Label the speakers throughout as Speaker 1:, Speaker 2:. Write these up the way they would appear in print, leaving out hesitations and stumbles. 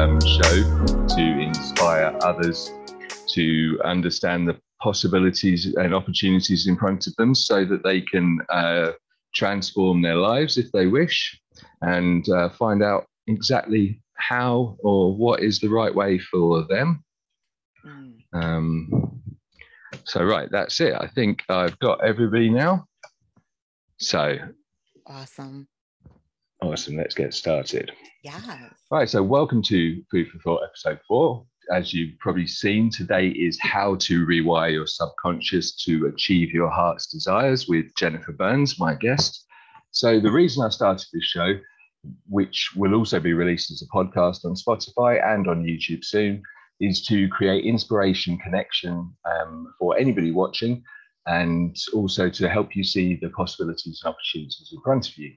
Speaker 1: fun show to inspire others to understand the possibilities and opportunities in front of them so that they can transform their lives if they wish, and find out exactly how or what is the right way for them. So right, that's it. I think I've got everybody now. So
Speaker 2: awesome.
Speaker 1: Let's get started.
Speaker 2: Yeah.
Speaker 1: Right, so welcome to Food for Thought episode 4. As you've probably seen, today is how to rewire your subconscious to achieve your heart's desires with Jennifer Burns, my guest. So the reason I started this show, which will also be released as a podcast on Spotify and on YouTube soon, is to create inspiration, connection for anybody watching, and also to help you see the possibilities and opportunities in front of you.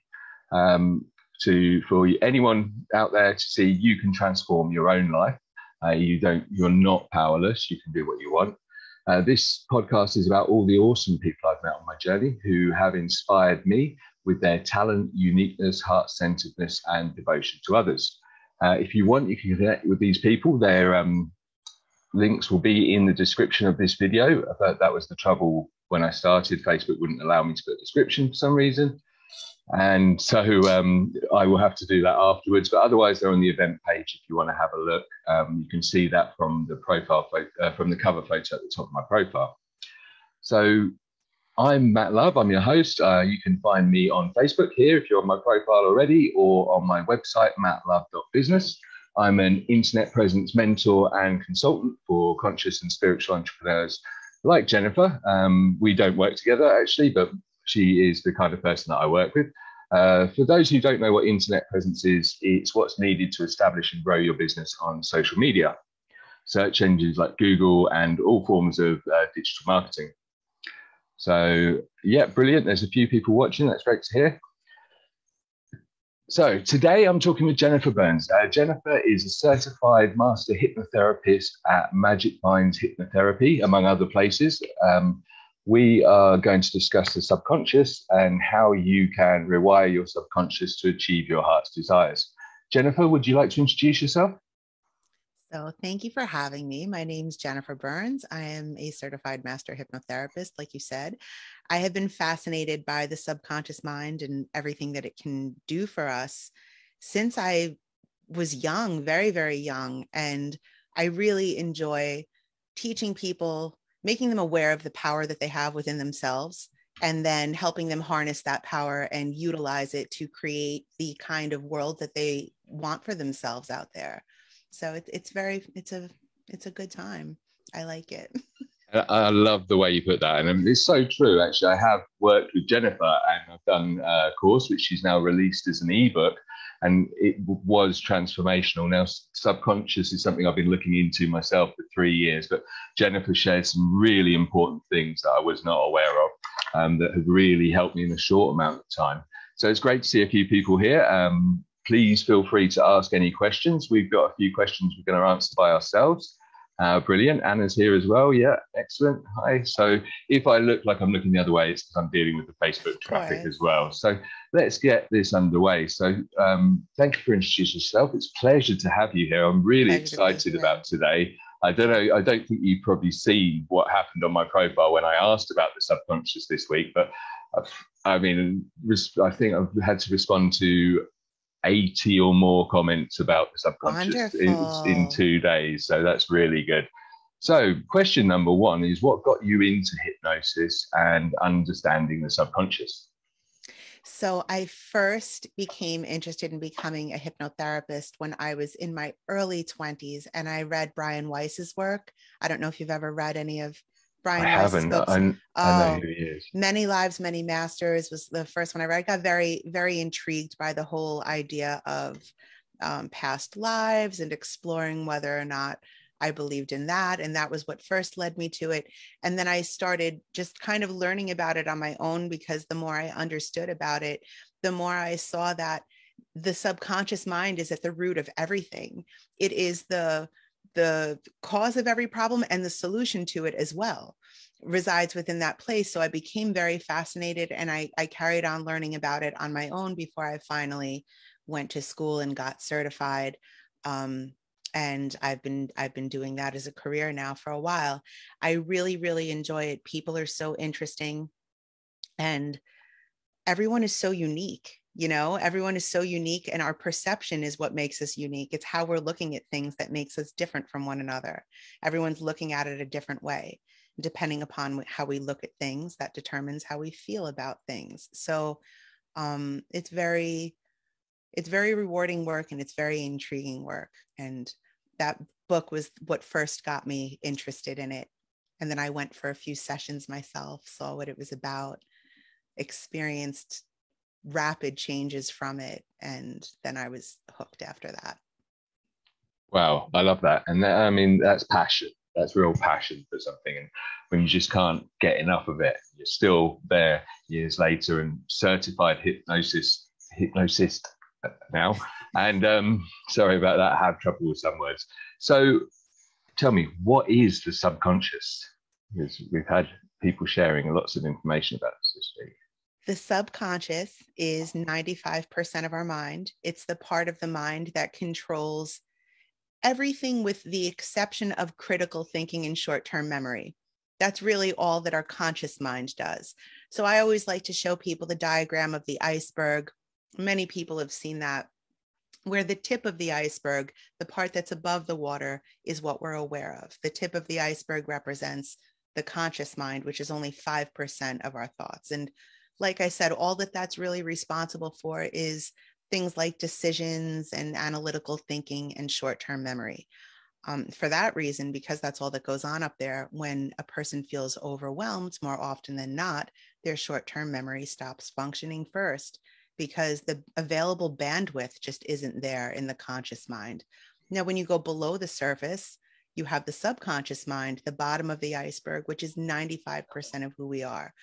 Speaker 1: For anyone out there to see you can transform your own life. You're not powerless. You can do what you want. This podcast is about all the awesome people I've met on my journey who have inspired me with their talent, uniqueness, heart-centeredness, and devotion to others. If you want, you can connect with these people. Their links will be in the description of this video. That was the trouble when I started. Facebook wouldn't allow me to put a description for some reason. And so I will have to do that afterwards. But otherwise, they're on the event page if you want to have a look. You can see that from the profile from the cover photo at the top of my profile. So I'm Matt Love. I'm your host. You can find me on Facebook here if you're on my profile already, or on my website, mattlove.business. I'm an internet presence mentor and consultant for conscious and spiritual entrepreneurs like Jennifer. We don't work together, actually, but she is the kind of person that I work with. For those who don't know what internet presence is, it's what's needed to establish and grow your business on social media, search engines like Google, and all forms of digital marketing. So yeah, brilliant. There's a few people watching. That's great to hear. So today I'm talking with Jennifer Burns. Jennifer is a Certified Master Hypnotherapist at Magic Minds Hypnotherapy, among other places. We are going to discuss the subconscious and how you can rewire your subconscious to achieve your heart's desires. Jennifer, would you like to introduce yourself?
Speaker 2: So thank you for having me. My name is Jennifer Burns. I am a Certified Master Hypnotherapist, like you said. I have been fascinated by the subconscious mind and everything that it can do for us since I was young, very, very young. And I really enjoy teaching people, making them aware of the power that they have within themselves, and then helping them harness that power and utilize it to create the kind of world that they want for themselves out there. So it's a good time. I like it.
Speaker 1: I love the way you put that. And it's so true, actually. I have worked with Jennifer and I've done a course, which she's now released as an ebook. And it was transformational. Now, subconscious is something I've been looking into myself for 3 years, but Jennifer shared some really important things that I was not aware of that have really helped me in a short amount of time. So it's great to see a few people here. Please feel free to ask any questions. We've got a few questions we're going to answer by ourselves. Brilliant. Anna's here as well. Yeah, excellent. Hi. So if I look like I'm looking the other way, it's because I'm dealing with the Facebook traffic as well. So let's get this underway. So thank you for introducing yourself. It's a pleasure to have you here. I'm really excited about today. I don't think you've probably seen what happened on my profile when I asked about the subconscious this week, but I think I've had to respond to 80 or more comments about the subconscious in 2 days. So that's really good. So question number 1 is, what got you into hypnosis and understanding the subconscious?
Speaker 2: So I first became interested in becoming a hypnotherapist when I was in my early 20s, and I read Brian Weiss's work. I don't know if you've ever read any of Brian Weiss's books.
Speaker 1: I know who he is.
Speaker 2: Many Lives, Many Masters was the first one I read. I got very, very intrigued by the whole idea of past lives and exploring whether or not I believed in that. And that was what first led me to it. And then I started just kind of learning about it on my own, because the more I understood about it, the more I saw that the subconscious mind is at the root of everything. It is the cause of every problem, and the solution to it as well resides within that place. So I became very fascinated, and I carried on learning about it on my own before I finally went to school and got certified. And I've been doing that as a career now for a while. I really, really enjoy it. People are so interesting, and everyone is so unique. Everyone is so unique, and our perception is what makes us unique. It's how we're looking at things that makes us different from one another. Everyone's looking at it a different way. Depending upon how we look at things, that determines how we feel about things. So it's very rewarding work, and it's very intriguing work. And that book was what first got me interested in it. And then I went for a few sessions myself, saw what it was about, experienced rapid changes from it, and then I was hooked after that.
Speaker 1: Wow, I love that. And that, I mean, that's passion. That's real passion for something. And when you just can't get enough of it, you're still there years later and certified hypnosist now. And sorry about that. I have trouble with some words. So tell me, what is the subconscious? Because we've had people sharing lots of information about this week.
Speaker 2: The subconscious is 95% of our mind. It's the part of the mind that controls everything with the exception of critical thinking and short-term memory. That's really all that our conscious mind does. So I always like to show people the diagram of the iceberg. Many people have seen that, where the tip of the iceberg, the part that's above the water, is what we're aware of. The tip of the iceberg represents the conscious mind, which is only 5% of our thoughts. And like I said, all that's really responsible for is things like decisions and analytical thinking and short-term memory. For that reason, because that's all that goes on up there, when a person feels overwhelmed, more often than not, their short-term memory stops functioning first, because the available bandwidth just isn't there in the conscious mind. Now, when you go below the surface, you have the subconscious mind, the bottom of the iceberg, which is 95% of who we are.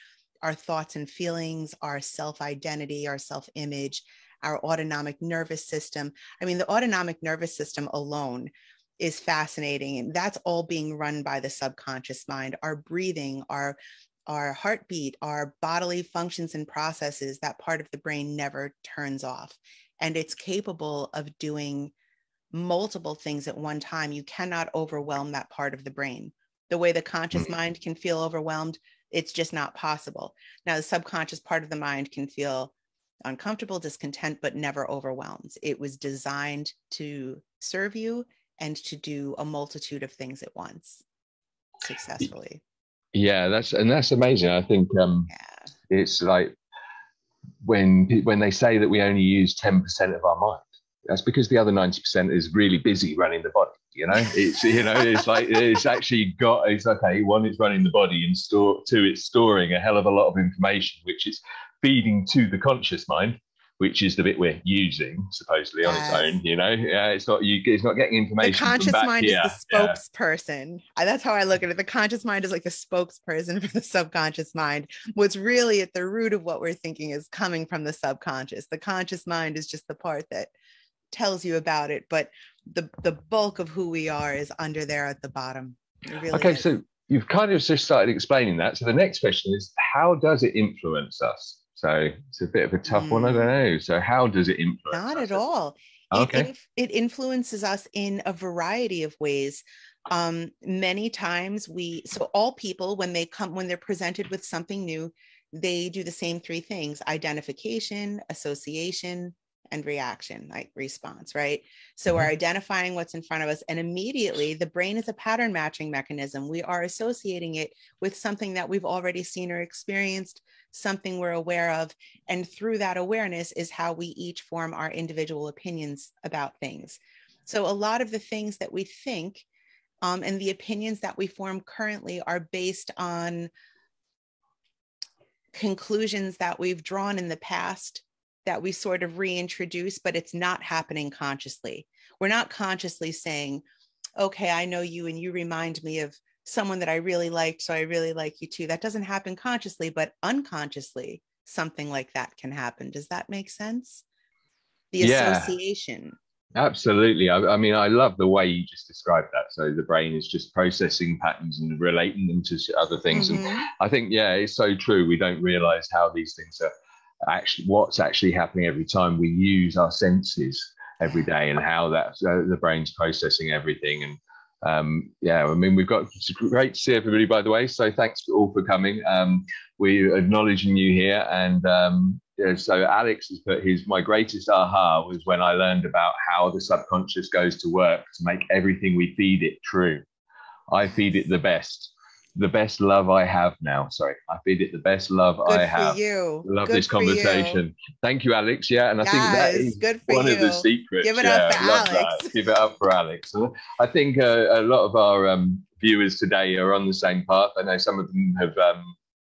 Speaker 2: Our thoughts and feelings, our self-identity, our self-image, our autonomic nervous system. I mean, the autonomic nervous system alone is fascinating. And that's all being run by the subconscious mind. Our breathing, our heartbeat, our bodily functions and processes, that part of the brain never turns off. And it's capable of doing multiple things at one time. You cannot overwhelm that part of the brain. The way the conscious mind can feel overwhelmed, it's just not possible. Now, the subconscious part of the mind can feel uncomfortable, discontent, but never overwhelmed. It was designed to serve you and to do a multitude of things at once successfully.
Speaker 1: Yeah, that's amazing. I think it's like when they say that we only use 10% of our mind, that's because the other 90% is really busy running the body. It's it's like it's okay. One, it's running the body, and two, it's storing a hell of a lot of information, which is feeding to the conscious mind, which is the bit we're using supposedly on its own. It's not getting information.
Speaker 2: The conscious
Speaker 1: from back
Speaker 2: mind
Speaker 1: here.
Speaker 2: is the spokesperson. That's how I look at it. The conscious mind is like the spokesperson for the subconscious mind. What's really at the root of what we're thinking is coming from the subconscious. The conscious mind is just the part that tells you about it, but the bulk of who we are is under there at the bottom. It really is.
Speaker 1: So you've kind of just started explaining that. So the next question is, how does it influence us? So it's a bit of a tough one. I don't know. So how does it influence us?
Speaker 2: Not at all.
Speaker 1: Okay.
Speaker 2: It influences us in a variety of ways. Many times all people, when they're presented with something new, they do the same three things: identification, association, and reaction, like response, right? So we're identifying what's in front of us, and immediately the brain is a pattern matching mechanism. We are associating it with something that we've already seen or experienced, something we're aware of. And through that awareness is how we each form our individual opinions about things. So a lot of the things that we think and the opinions that we form currently are based on conclusions that we've drawn in the past that we sort of reintroduce, but it's not happening consciously. We're not consciously saying, okay, I know you and you remind me of someone that I really liked, so I really like you too. That doesn't happen consciously, but unconsciously, something like that can happen. Does that make sense? The association.
Speaker 1: Absolutely. I mean, I love the way you just described that. So the brain is just processing patterns and relating them to other things. And I think, it's so true. We don't realize how these things are what's actually happening every time we use our senses every day, and how that's the brain's processing everything. And yeah, I mean, it's great to see everybody, by the way. So thanks all for coming. We're acknowledging you here. And yeah, so Alex has put my greatest aha was when I learned about how the subconscious goes to work to make everything we feed it true. I feed it the best love I have now. Sorry, I feed it the best love I have.
Speaker 2: Good for you.
Speaker 1: Love this conversation. Thank you, Alex. Yeah, and I think that is
Speaker 2: good for
Speaker 1: one
Speaker 2: you.
Speaker 1: of the secrets.
Speaker 2: Give it
Speaker 1: yeah,
Speaker 2: up for
Speaker 1: love
Speaker 2: Alex.
Speaker 1: That. Give it up for Alex. I think a lot of our viewers today are on the same path. I know some of them have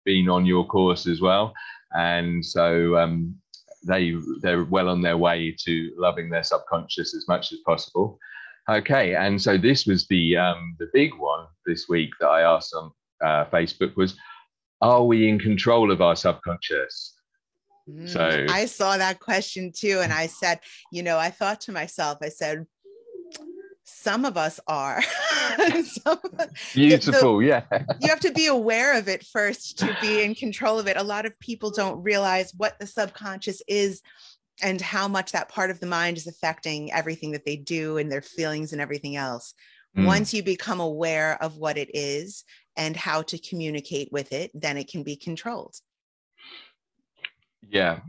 Speaker 1: been on your course as well, and so they're well on their way to loving their subconscious as much as possible. Okay, and so this was the big one this week that I asked on Facebook was, are we in control of our subconscious? So
Speaker 2: I saw that question too, and I said, I thought to myself, I said, some of us are.
Speaker 1: Beautiful, yeah.
Speaker 2: You have to be aware of it first to be in control of it. A lot of people don't realize what the subconscious is and how much that part of the mind is affecting everything that they do and their feelings and everything else. Once you become aware of what it is and how to communicate with it, then it can be controlled.
Speaker 1: Yeah.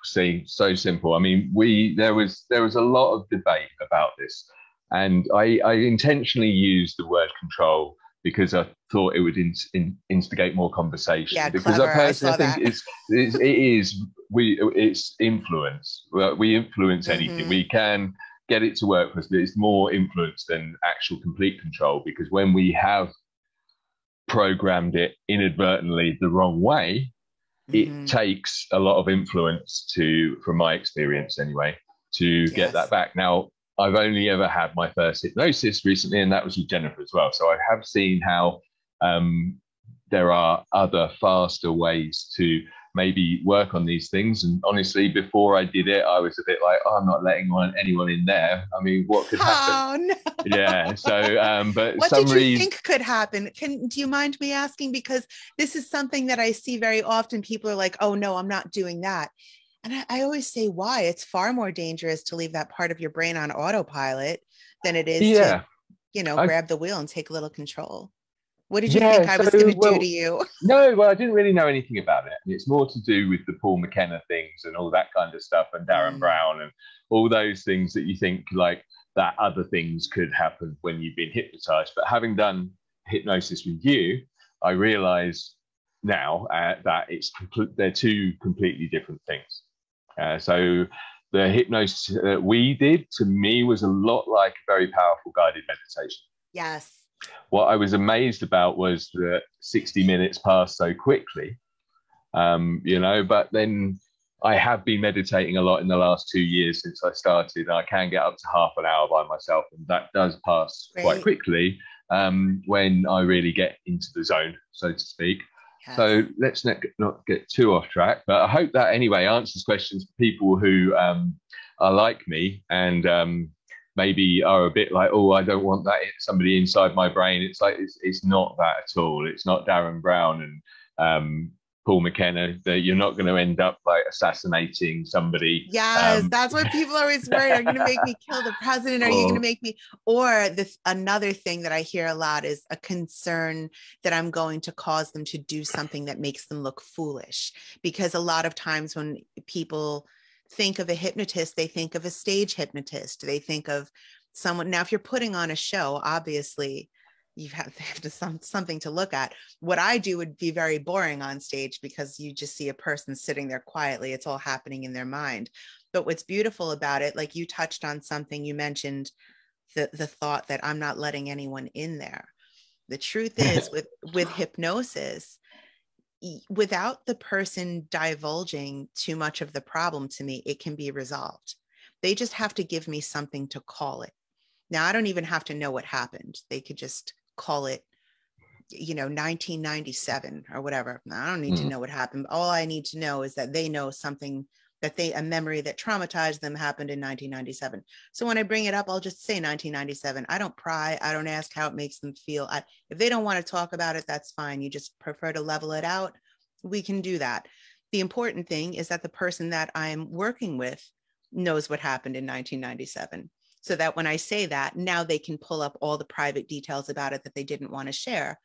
Speaker 1: See, so simple. I mean, there was a lot of debate about this, and I intentionally used the word control because I thought it would instigate more conversation.
Speaker 2: Yeah,
Speaker 1: because
Speaker 2: clever.
Speaker 1: I personally think it's influence. We influence anything. We can get it to work for us, but it's more influence than actual complete control, because when we have programmed it inadvertently the wrong way, it takes a lot of influence from my experience anyway, to get that back. Now, I've only ever had my first hypnosis recently, and that was with Jennifer as well. So I have seen how there are other faster ways to maybe work on these things. And honestly, before I did it, I was a bit like, I'm not letting anyone in there. I mean, what could happen?
Speaker 2: Oh, no.
Speaker 1: Yeah. So, but
Speaker 2: what did you think could happen? Do you mind me asking? Because this is something that I see very often. People are like, oh, no, I'm not doing that. And I always say, why? It's far more dangerous to leave that part of your brain on autopilot than it is to, grab the wheel and take a little control. What did you think I was going to do to you?
Speaker 1: No, well, I didn't really know anything about it. And it's more to do with the Paul McKenna things and all that kind of stuff, and Darren Brown and all those things that you think like that other things could happen when you've been hypnotized. But having done hypnosis with you, I realize now that they're two completely different things. So the hypnosis that we did, to me, was a lot like a very powerful guided meditation.
Speaker 2: Yes.
Speaker 1: What I was amazed about was that 60 minutes passed so quickly, but then I have been meditating a lot in the last 2 years since I started. I can get up to half an hour by myself, and that does pass quite quickly when I really get into the zone, so to speak. Yes. So let's not get too off track, but I hope that anyway answers questions for people who are like me and maybe are a bit like, oh, I don't want that somebody inside my brain. It's like, it's not that at all. It's not Darren Brown and Paul McKenna, that you're not going to end up like assassinating somebody.
Speaker 2: Yes, that's what people are always worried. Are you going to make me kill the president? Are you going to make me? Or another thing that I hear a lot is a concern that I'm going to cause them to do something that makes them look foolish. Because a lot of times when people think of a hypnotist, they think of a stage hypnotist. They think of someone. Now, if you're putting on a show, obviously, you have something to look at. What I do would be very boring on stage because you just see a person sitting there quietly. It's all happening in their mind. But what's beautiful about it, like you touched on something, you mentioned the thought that I'm not letting anyone in there. The truth is with hypnosis, without the person divulging too much of the problem to me, it can be resolved. They just have to give me something to call it. Now, I don't even have to know what happened. They could just call it, 1997 or whatever. I don't need to know what happened. All I need to know is that they know something, a memory that traumatized them happened in 1997. So when I bring it up, I'll just say 1997. I don't pry. I don't ask how it makes them feel. If they don't want to talk about it, that's fine. You just prefer to level it out. We can do that. The important thing is that the person that I'm working with knows what happened in 1997. So that when I say that, now they can pull up all the private details about it that they didn't want to share.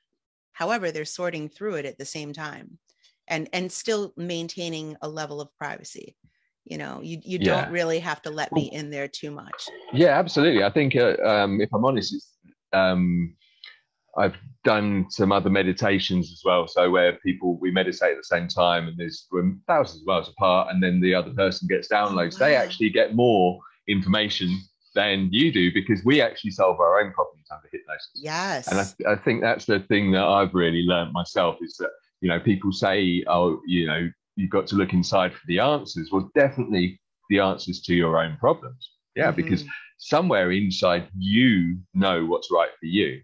Speaker 2: However, they're sorting through it at the same time and still maintaining a level of privacy. You know, you don't really have to let me in there too much.
Speaker 1: Yeah, absolutely. I think if I'm honest, it's, I've done some other meditations as well. So where we meditate at the same time, and we're thousands of miles apart, and then the other person gets downloads. They actually get more information than you do, because we actually solve our own problems under hypnosis.
Speaker 2: Yes.
Speaker 1: And I think that's the thing that I've really learned myself, is that, you know, people say, oh, you know, you've got to look inside for the answers. Well, definitely the answers to your own problems. Yeah, because somewhere inside you know what's right for you.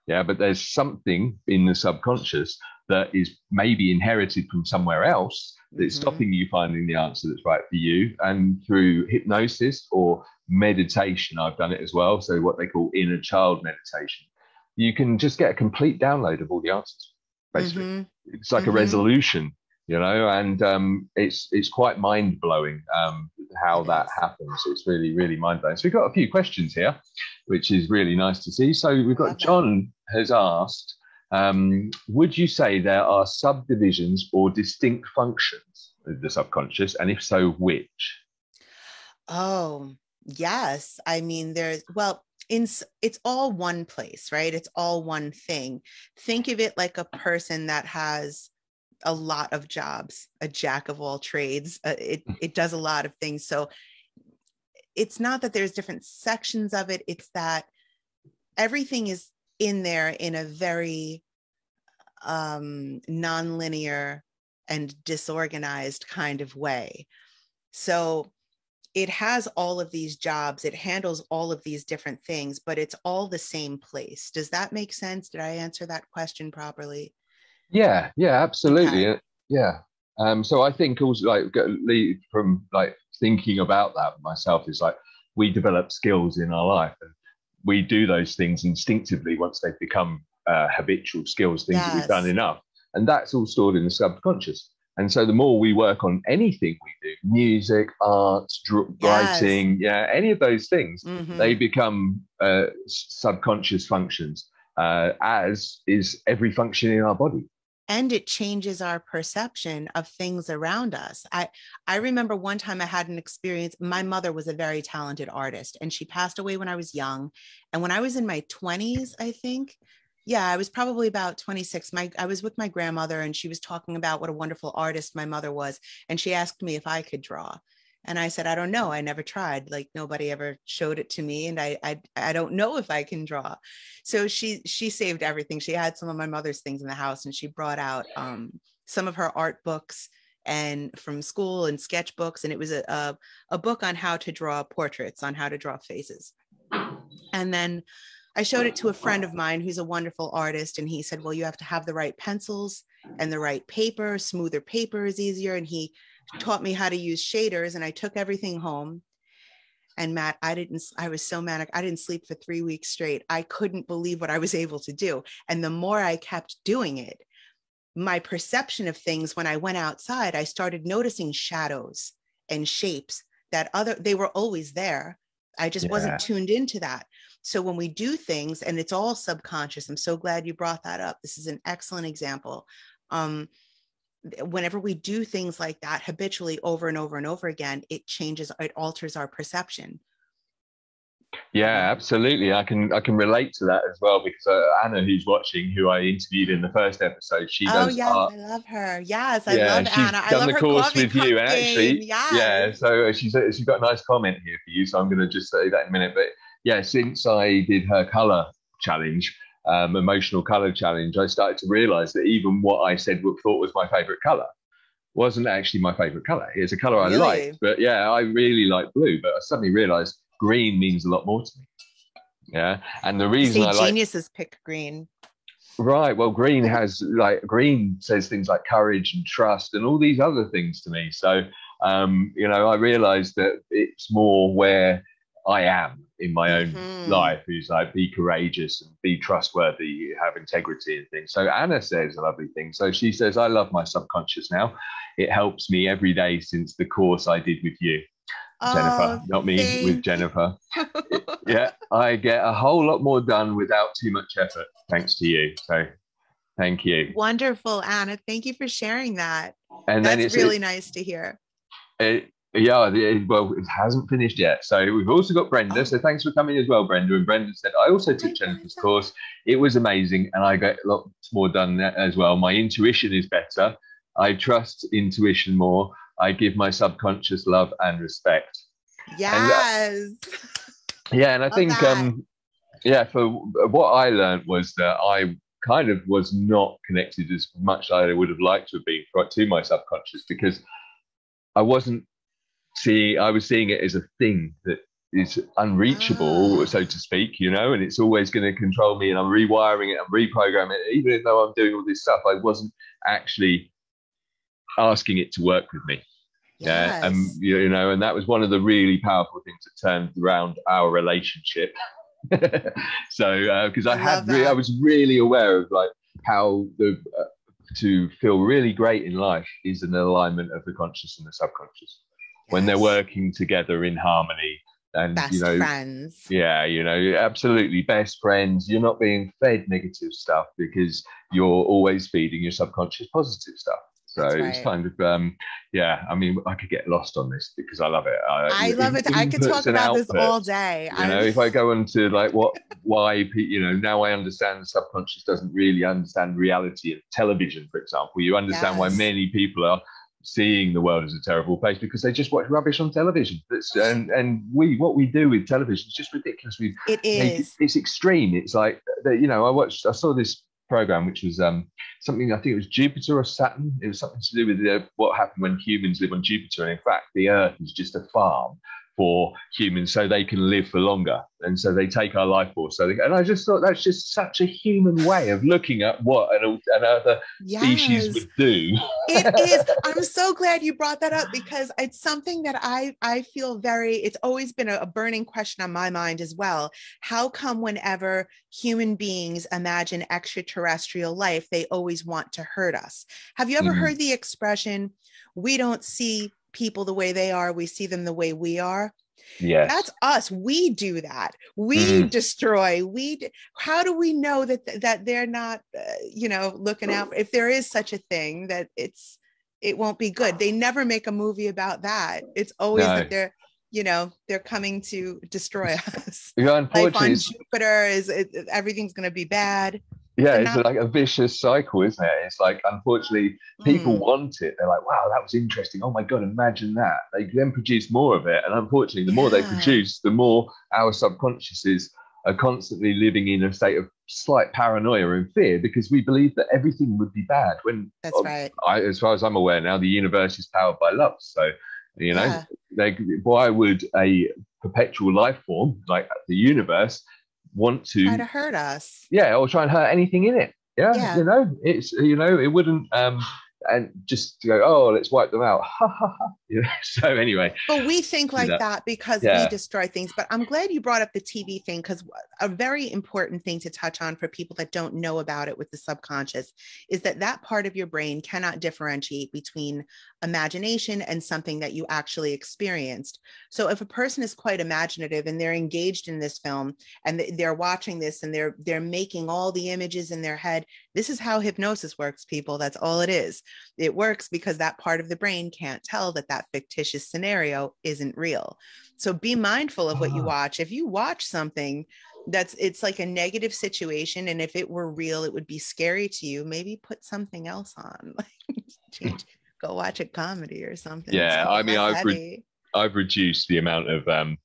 Speaker 1: Yeah, but there's something in the subconscious that is maybe inherited from somewhere else that's stopping you finding the answer that's right for you. And through hypnosis or meditation, I've done it as well. So what they call inner child meditation, you can just get a complete download of all the answers, basically. It's like a resolution, you know, and it's quite mind-blowing how that happens. It's really, really mind-blowing. So we've got a few questions here, which is really nice to see. So we've got John has asked, would you say there are subdivisions or distinct functions of the subconscious? And if so, which?
Speaker 2: Oh, yes. I mean, it's all one place, right? It's all one thing. Think of it like a person that has a lot of jobs, a jack of all trades. It does a lot of things. So it's not that there's different sections of it. It's that everything is in there in a very non-linear and disorganized kind of way. So it has all of these jobs, it handles all of these different things, but it's all the same place. Does that make sense? Did I answer that question properly?
Speaker 1: Yeah, absolutely.
Speaker 2: Okay.
Speaker 1: Yeah. So I think also, like, from like thinking about that myself, is like we develop skills in our life, and we do those things instinctively once they've become habitual skills, things that we've done enough, and that's all stored in the subconscious. And so the more we work on anything we do, music, art, writing, any of those things, they become subconscious functions, as is every function in our body.
Speaker 2: And it changes our perception of things around us. I remember one time I had an experience. My mother was a very talented artist, and she passed away when I was young. And when I was in my 20s, I think, I was probably about 26. I was with my grandmother, and she was talking about what a wonderful artist my mother was. And she asked me if I could draw. And I said, I don't know. I never tried. Like, nobody ever showed it to me. And I don't know if I can draw. So she saved everything. She had some of my mother's things in the house, and she brought out some of her art books and from school and sketchbooks. And it was a book on how to draw portraits, on how to draw faces. And then I showed it to a friend of mine who's a wonderful artist. And he said, well, you have to have the right pencils and the right paper. Smoother paper is easier. And he taught me how to use shaders, and I took everything home. And Matt, I was so manic. I didn't sleep for 3 weeks straight. I couldn't believe what I was able to do. And the more I kept doing it, my perception of things, when I went outside, I started noticing shadows and shapes that they were always there. I just wasn't tuned into that. So when we do things, and it's all subconscious, I'm so glad you brought that up. This is an excellent example. Whenever we do things like that habitually over and over and over again, it alters our perception.
Speaker 1: Yeah, absolutely. I can relate to that as well, because Anna, who's watching, who I interviewed in the first episode, she does art.
Speaker 2: I love her. Yes, I love Anna.
Speaker 1: She's done the course with you, and actually,
Speaker 2: yes.
Speaker 1: So she's got a nice comment here for you. So I'm going to just say that in a minute. But yeah, since I did her color challenge, emotional color challenge, I started to realize that even what I thought was my favorite color wasn't actually my favorite color. It's a color I liked, but I really like blue. But I suddenly realized green means a lot more to me. Yeah, and the reason
Speaker 2: geniuses pick green.
Speaker 1: Right. Well, green says things like courage and trust and all these other things to me. So, I realized that it's more where I am in my own life, who's like, be courageous and be trustworthy, have integrity and things. So Anna says a lovely thing. So she says, I love my subconscious now. It helps me every day since the course I did with you. Jennifer,
Speaker 2: Oh,
Speaker 1: not me, with
Speaker 2: thank you.
Speaker 1: Jennifer. Yeah, I get a whole lot more done without too much effort, thanks to you. So thank you.
Speaker 2: Wonderful, Anna. Thank you for sharing that.
Speaker 1: And then
Speaker 2: That's really nice to hear.
Speaker 1: Well, it hasn't finished yet. So we've also got Brenda. So thanks for coming as well, Brenda. And Brenda said, I also took Jennifer's course. It was amazing. And I get lots more done as well. My intuition is better. I trust intuition more. I give my subconscious love and respect.
Speaker 2: Yes.
Speaker 1: And I think, for what I learned was that I kind of was not connected as much as I would have liked to have been to my subconscious, because I wasn't I was seeing it as a thing that is unreachable, so to speak, and it's always going to control me, and I'm rewiring it, I'm reprogramming it. Even though I'm doing all this stuff, I wasn't actually asking it to work with me.
Speaker 2: Yes.
Speaker 1: And that was one of the really powerful things that turned around our relationship. So because I was really aware of like how to feel really great in life is an alignment of the conscious and the subconscious. Yes. When they're working together in harmony. And
Speaker 2: best friends.
Speaker 1: Yeah, absolutely best friends. You're not being fed negative stuff because you're always feeding your subconscious positive stuff. So it's kind of, I mean, I could get lost on this because I love it.
Speaker 2: I love it. I could talk about this all day.
Speaker 1: If I go into like why, now I understand the subconscious doesn't really understand reality of television, for example. You understand why many people are seeing the world as a terrible place because they just watch rubbish on television. What we do with television is just ridiculous. It's extreme. It's like, I saw this program which was something, I think it was Jupiter or Saturn. It was something to do with what happened when humans live on Jupiter, and in fact the Earth is just a farm for humans so they can live for longer, and so they take our life force. And I just thought that's just such a human way of looking at what another species would do.
Speaker 2: It is. I'm so glad you brought that up because it's something that I feel it's always been a burning question on my mind as well. How come whenever human beings imagine extraterrestrial life, they always want to hurt us? Have you ever heard the expression, we don't see people the way they are, we see them the way we are?
Speaker 1: Yes.
Speaker 2: That's us. We do that. We destroy. How do we know that they're not, looking out if there is such a thing, that it won't be good? They never make a movie about that. It's always that they're coming to destroy us.
Speaker 1: Unfortunately,
Speaker 2: life on Jupiter everything's going to be bad.
Speaker 1: Yeah, it's like a vicious cycle, isn't it? It's like, unfortunately, people want it. They're like, wow, that was interesting. Oh my God, imagine that. They then produce more of it. And unfortunately, the more they produce, the more our subconsciouses are constantly living in a state of slight paranoia and fear because we believe that everything would be bad. When
Speaker 2: that's right.
Speaker 1: As far as I'm aware now, the universe is powered by love. So, why would a perpetual life form like the universe want to
Speaker 2: try to hurt us,
Speaker 1: or try and hurt anything in it? It's it wouldn't and just to go, oh, let's wipe them out. So anyway,
Speaker 2: but we think like that because we destroy things. But I'm glad you brought up the TV thing, because a very important thing to touch on for people that don't know about it with the subconscious is that part of your brain cannot differentiate between imagination and something that you actually experienced. So if a person is quite imaginative and they're engaged in this film and they're watching this and they're making all the images in their head, this is how hypnosis works, people. That's all it is. It works because that part of the brain can't tell that fictitious scenario isn't real. So be mindful of what you watch. If you watch something it's like a negative situation, and if it were real, it would be scary to you, maybe put something else on. Go watch a comedy or something.
Speaker 1: Yeah, I mean, I've reduced the amount of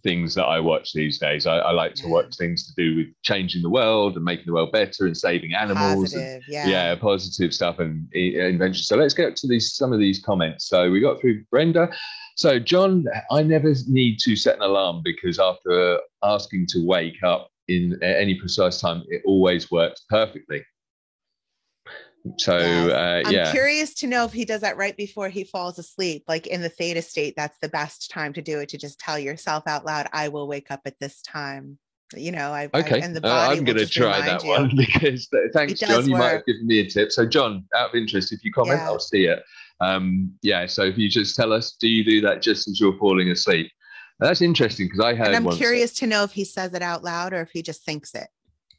Speaker 1: things that I watch these days. I like to watch things to do with changing the world and making the world better and saving animals. Positive, positive stuff and invention. So let's get to some of these comments. So we got through Brenda. So John, I never need to set an alarm because after asking to wake up at any precise time, it always works perfectly. So I'm
Speaker 2: curious to know if he does that right before he falls asleep, like in the theta state. That's the best time to do it, to just tell yourself out loud, I will wake up at this time. And the body
Speaker 1: I'm going to try that one because thanks, John. You might have given me a tip. So John, out of interest, if you comment, I'll see it. Yeah, so if you just tell us, do you do that just as you're falling asleep? That's interesting, because I heard
Speaker 2: And I'm
Speaker 1: once.
Speaker 2: curious to know if he says it out loud or if he just thinks it.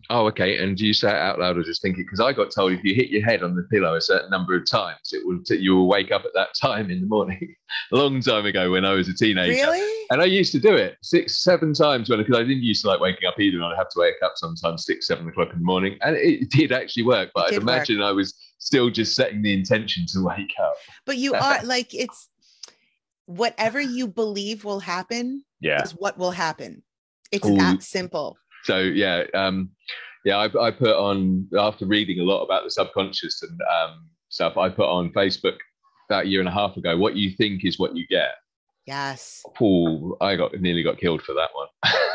Speaker 1: Oh, okay. And do you say it out loud or just think it? Because I got told if you hit your head on the pillow a certain number of times, you will wake up at that time in the morning. A long time ago when I was a teenager.
Speaker 2: Really?
Speaker 1: And I used to do it 6, 7 times because I didn't used to like waking up either. And I'd have to wake up sometimes 6, 7 o'clock in the morning. And it did actually work. But I'd imagine I was still just setting the intention to wake up.
Speaker 2: But you are like, it's whatever you believe will happen is what will happen. It's that simple.
Speaker 1: So yeah, I put on, after reading a lot about the subconscious and stuff, I put on Facebook about a year and a half ago, what you think is what you get.
Speaker 2: Yes.
Speaker 1: Oh, I nearly got killed for that one.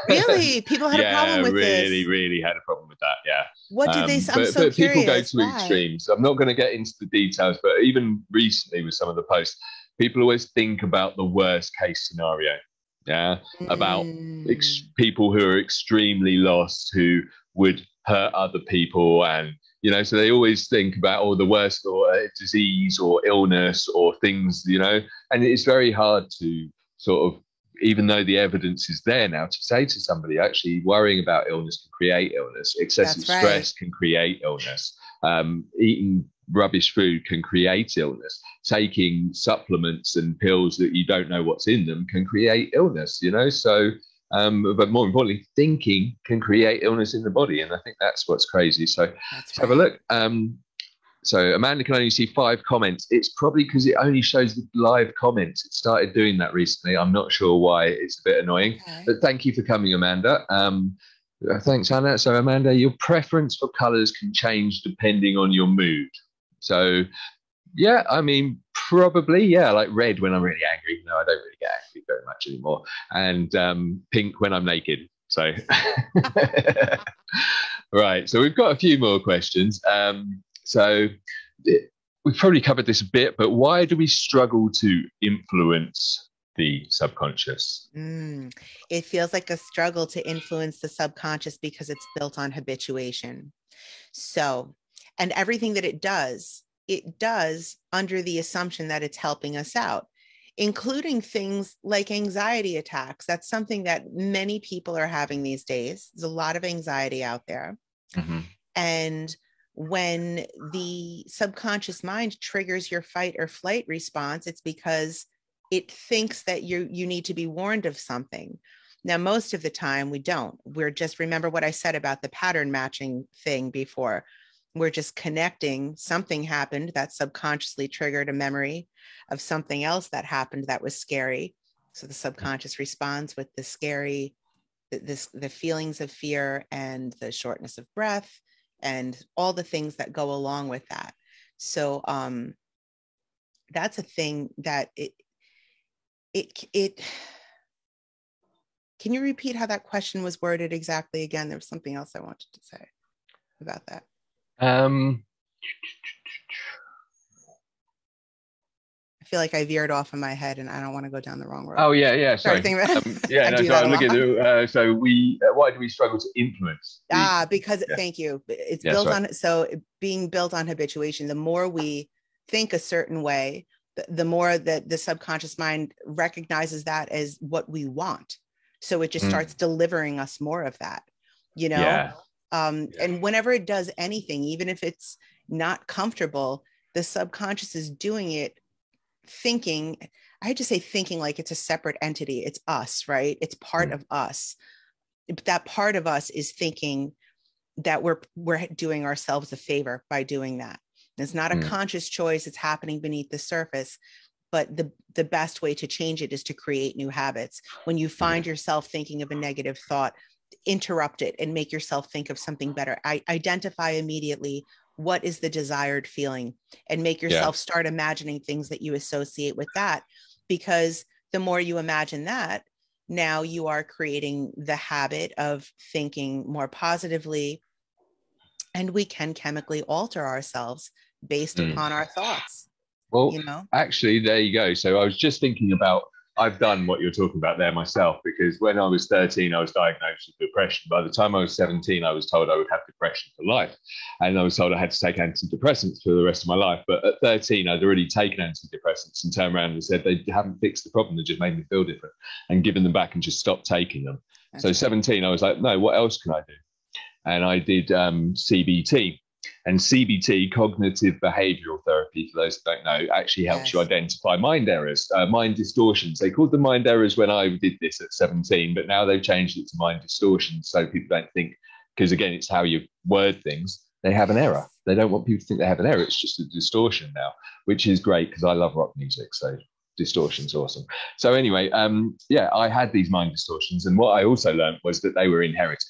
Speaker 2: Really? People had a problem with this?
Speaker 1: Yeah, really had a problem with that. Yeah.
Speaker 2: What did they say?
Speaker 1: But people go to extremes. I'm not going to get into the details, but even recently with some of the posts, people always think about the worst case scenario. Yeah, about people who are extremely lost, who would hurt other people, and so they always think about the worst, or disease or illness or things, and it's very hard to sort of, even though the evidence is there now, to say to somebody, actually worrying about illness can create illness, excessive stress can create illness, eating rubbish food can create illness, taking supplements and pills that you don't know what's in them can create illness, so but more importantly, thinking can create illness in the body, and I think that's what's crazy. So let's have a look. So Amanda can only see 5 comments. It's probably because it only shows the live comments. It started doing that recently. I'm not sure why. It's a bit annoying, but thank you for coming, Amanda. Thanks, Anna. So Amanda, your preference for colors can change depending on your mood. So, yeah, I mean, probably, like red when I'm really angry. No, I don't really get angry very much anymore. And pink when I'm naked. So, right. So we've got a few more questions. So we've probably covered this a bit, but why do we struggle to influence the subconscious?
Speaker 2: It feels like a struggle to influence the subconscious because it's built on habituation. So, and everything that it does under the assumption that it's helping us out, including things like anxiety attacks. That's something that many people are having these days. There's a lot of anxiety out there. And when the subconscious mind triggers your fight or flight response, it's because it thinks that you need to be warned of something. Now, most of the time we don't. We're just, remember what I said about the pattern matching thing before. We're just connecting. Something happened that subconsciously triggered a memory of something else that happened that was scary. So the subconscious responds with the scary, the feelings of fear and the shortness of breath and all the things that go along with that. So that's a thing that it can you repeat how that question was worded exactly again? There was something else I wanted to say about that.
Speaker 1: I
Speaker 2: feel like I veered off in my head and I don't want to go down the wrong road.
Speaker 1: Oh, yeah. Sorry. So I'm looking at so why do we struggle to influence?
Speaker 2: Because thank you. It's built on, so being built on habituation. The more we think a certain way, the more that the subconscious mind recognizes that as what we want. So it just starts delivering us more of that, and whenever it does anything, even if it's not comfortable, the subconscious is doing it thinking, I had to say thinking like it's a separate entity. It's us, right? It's part of us. That part of us is thinking that we're doing ourselves a favor by doing that. It's not a conscious choice. It's happening beneath the surface. But the best way to change it is to create new habits. When you find yourself thinking of a negative thought, interrupt it and make yourself think of something better. Identify immediately what is the desired feeling and make yourself start imagining things that you associate with that. Because the more you imagine that, now you are creating the habit of thinking more positively, and we can chemically alter ourselves based upon our thoughts.
Speaker 1: Well, actually, there you go. So I was just thinking about, I've done what you're talking about there myself, because when I was 13, I was diagnosed with depression. By the time I was 17, I was told I would have depression for life. And I was told I had to take antidepressants for the rest of my life. But at 13, I'd already taken antidepressants and turned around and said they haven't fixed the problem. They just made me feel different, and given them back and just stopped taking them. So 17, I was like, no, what else can I do? And I did CBT. And CBT, cognitive behavioral therapy, for those that don't know, actually helps you identify mind errors, mind distortions. They called them mind errors when I did this at 17, but now they've changed it to mind distortions. So people don't think, because again, it's how you word things, they have an error. They don't want people to think they have an error. It's just a distortion now, which is great because I love rock music. So distortion's awesome. So anyway, yeah, I had these mind distortions. And what I also learned was that they were inherited.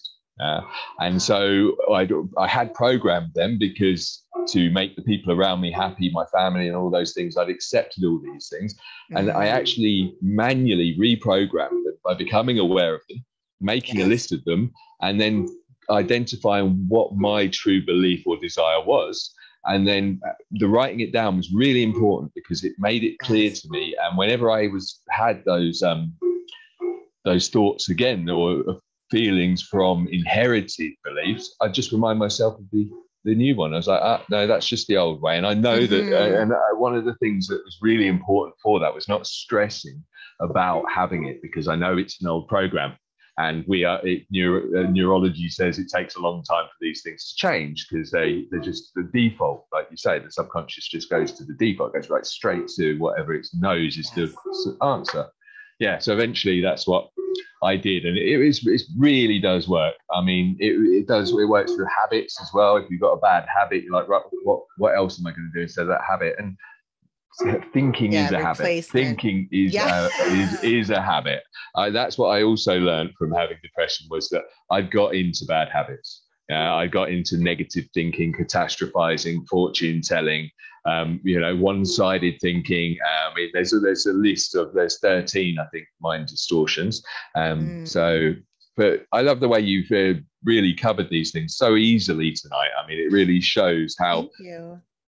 Speaker 1: And so I had programmed them because to make the people around me happy, my family and all those things, I'd accepted all these things. And I actually manually reprogrammed them by becoming aware of them, making a list of them, and then identifying what my true belief or desire was. And then the writing it down was really important because it made it clear to me. And whenever I had those thoughts again, or feelings from inherited beliefs, I just remind myself of the new one. I was like, no, that's just the old way. And I know that, and one of the things that was really important for that was not stressing about having it, because I know it's an old program, and neurology says it takes a long time for these things to change, because they're just the default, like you say, the subconscious just goes to the default, goes right straight to whatever it knows is the answer. Yeah, so eventually that's what I did, and it really does work. I mean, it works with habits as well. If you've got a bad habit, you're like, right, what else am I going to do instead of that habit? And thinking is a habit. Thinking is a habit. That's what I also learned from having depression, was that I got into bad habits. I got into negative thinking, catastrophizing, fortune telling, one-sided thinking. I mean, there's a list of, there's 13, I think, mind distortions. So, but I love the way you've really covered these things so easily tonight. I mean, it really shows how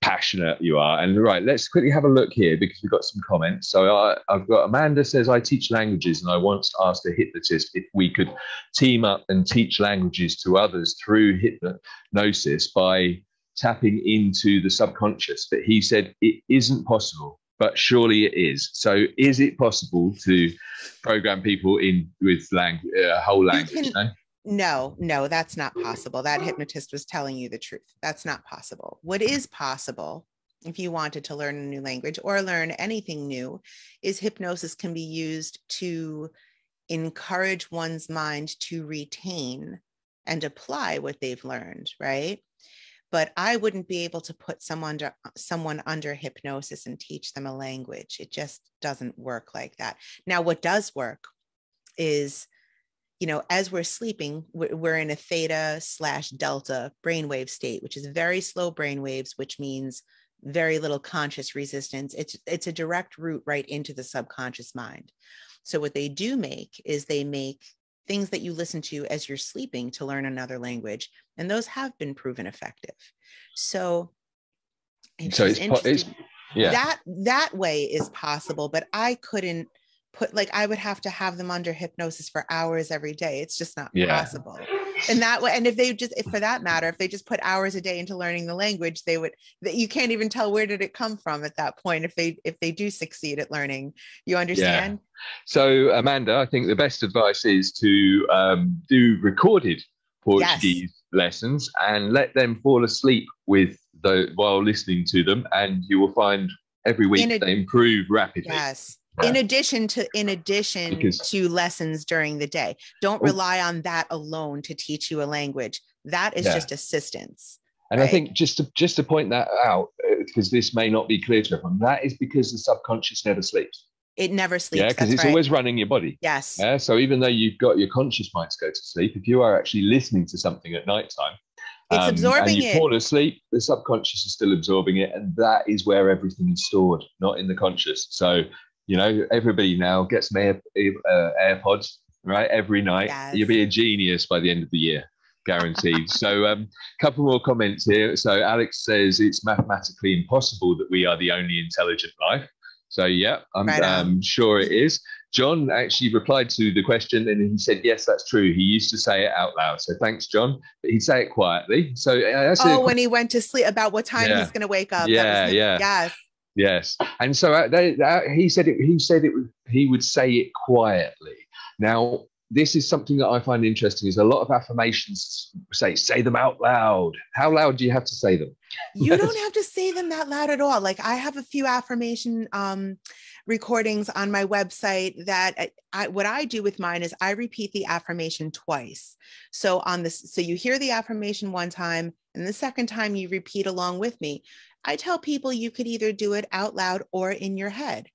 Speaker 1: passionate you are. And right, let's quickly have a look here, because we've got some comments. So I've got Amanda says, I teach languages, and I once asked a hypnotist if we could team up and teach languages to others through hypnosis by tapping into the subconscious, but he said it isn't possible, but surely it is. So is it possible to program people in with whole language?
Speaker 2: No, that's not possible. That hypnotist was telling you the truth. That's not possible. What is possible, if you wanted to learn a new language or learn anything new, is hypnosis can be used to encourage one's mind to retain and apply what they've learned, right? But I wouldn't be able to put someone under hypnosis and teach them a language. It just doesn't work like that. Now, what does work is, as we're sleeping, we're in a theta/delta brainwave state, which is very slow brainwaves, which means very little conscious resistance. It's a direct route right into the subconscious mind. So what they do make is they make things that you listen to as you're sleeping to learn another language, and those have been proven effective. So that way is possible, but I couldn't I would have to have them under hypnosis for hours every day. It's just not possible. And that way, and if for that matter, if they just put hours a day into learning the language, you can't even tell where did it come from at that point. If they do succeed at learning, you understand?
Speaker 1: Yeah. So Amanda, I think the best advice is to do recorded Portuguese lessons and let them fall asleep while listening to them, and you will find every week they improve rapidly.
Speaker 2: Yes. Yeah. In addition to lessons during the day. Don't rely on that alone to teach you a language. That is just assistance.
Speaker 1: And right? I think just to point that out, because this may not be clear to everyone, that is because the subconscious never sleeps.
Speaker 2: It never sleeps.
Speaker 1: Yeah, because it's always running your body.
Speaker 2: Yes.
Speaker 1: Yeah. So even though you've got your conscious mind to go to sleep, if you are actually listening to something at nightime,
Speaker 2: it's absorbing
Speaker 1: and you fall asleep, the subconscious is still absorbing it, and that is where everything is stored, not in the conscious. So everybody now gets some AirPods, right, every night. Yes. You'll be a genius by the end of the year, guaranteed. So a couple more comments here. So Alex says it's mathematically impossible that we are the only intelligent life. So yeah, I'm
Speaker 2: Right
Speaker 1: sure it is. John actually replied to the question and he said, yes, that's true. He used to say it out loud. So thanks, John. But he'd say it quietly. So that's
Speaker 2: when he went to sleep, about what time he's going to wake up. That was him. Yes.
Speaker 1: Yes. And so he said he would say it quietly. Now, this is something that I find interesting is a lot of affirmations say them out loud. How loud do you have to say them?
Speaker 2: You don't have to say them that loud at all. Like I have a few affirmation recordings on my website that what I do with mine is I repeat the affirmation twice. So so you hear the affirmation one time and the second time you repeat along with me. I tell people you could either do it out loud or in your head.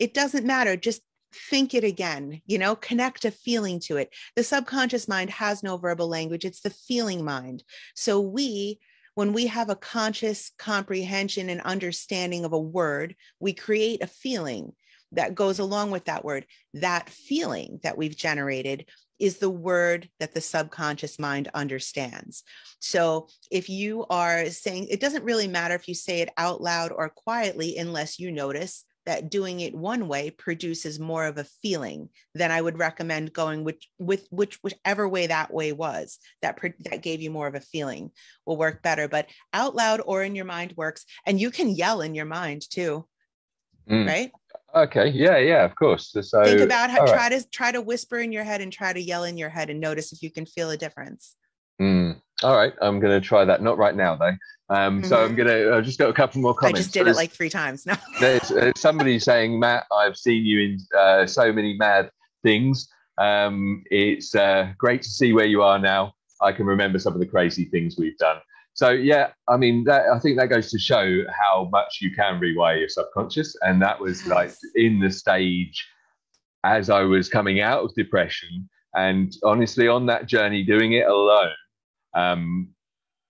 Speaker 2: It doesn't matter. Just think it again, connect a feeling to it. The subconscious mind has no verbal language. It's the feeling mind. So when we have a conscious comprehension and understanding of a word, we create a feeling that goes along with that word. That feeling that we've generated is the word that the subconscious mind understands. So if you are saying, it doesn't really matter if you say it out loud or quietly, unless you notice that doing it one way produces more of a feeling, then I would recommend going whichever way that way was, that gave you more of a feeling will work better. But out loud or in your mind works. And you can yell in your mind too, right?
Speaker 1: Okay. Yeah, of course. So
Speaker 2: think about how try to whisper in your head and try to yell in your head and notice if you can feel a difference.
Speaker 1: All right. I'm going to try that. Not right now though. So I've just got a couple more comments.
Speaker 2: I just did it like 3 times. No.
Speaker 1: There's somebody saying, Matt, I've seen you in so many mad things. It's great to see where you are now. I can remember some of the crazy things we've done. So yeah, I mean, I think that goes to show how much you can rewire your subconscious. And that was like in the stage as I was coming out of depression. And honestly, on that journey, doing it alone,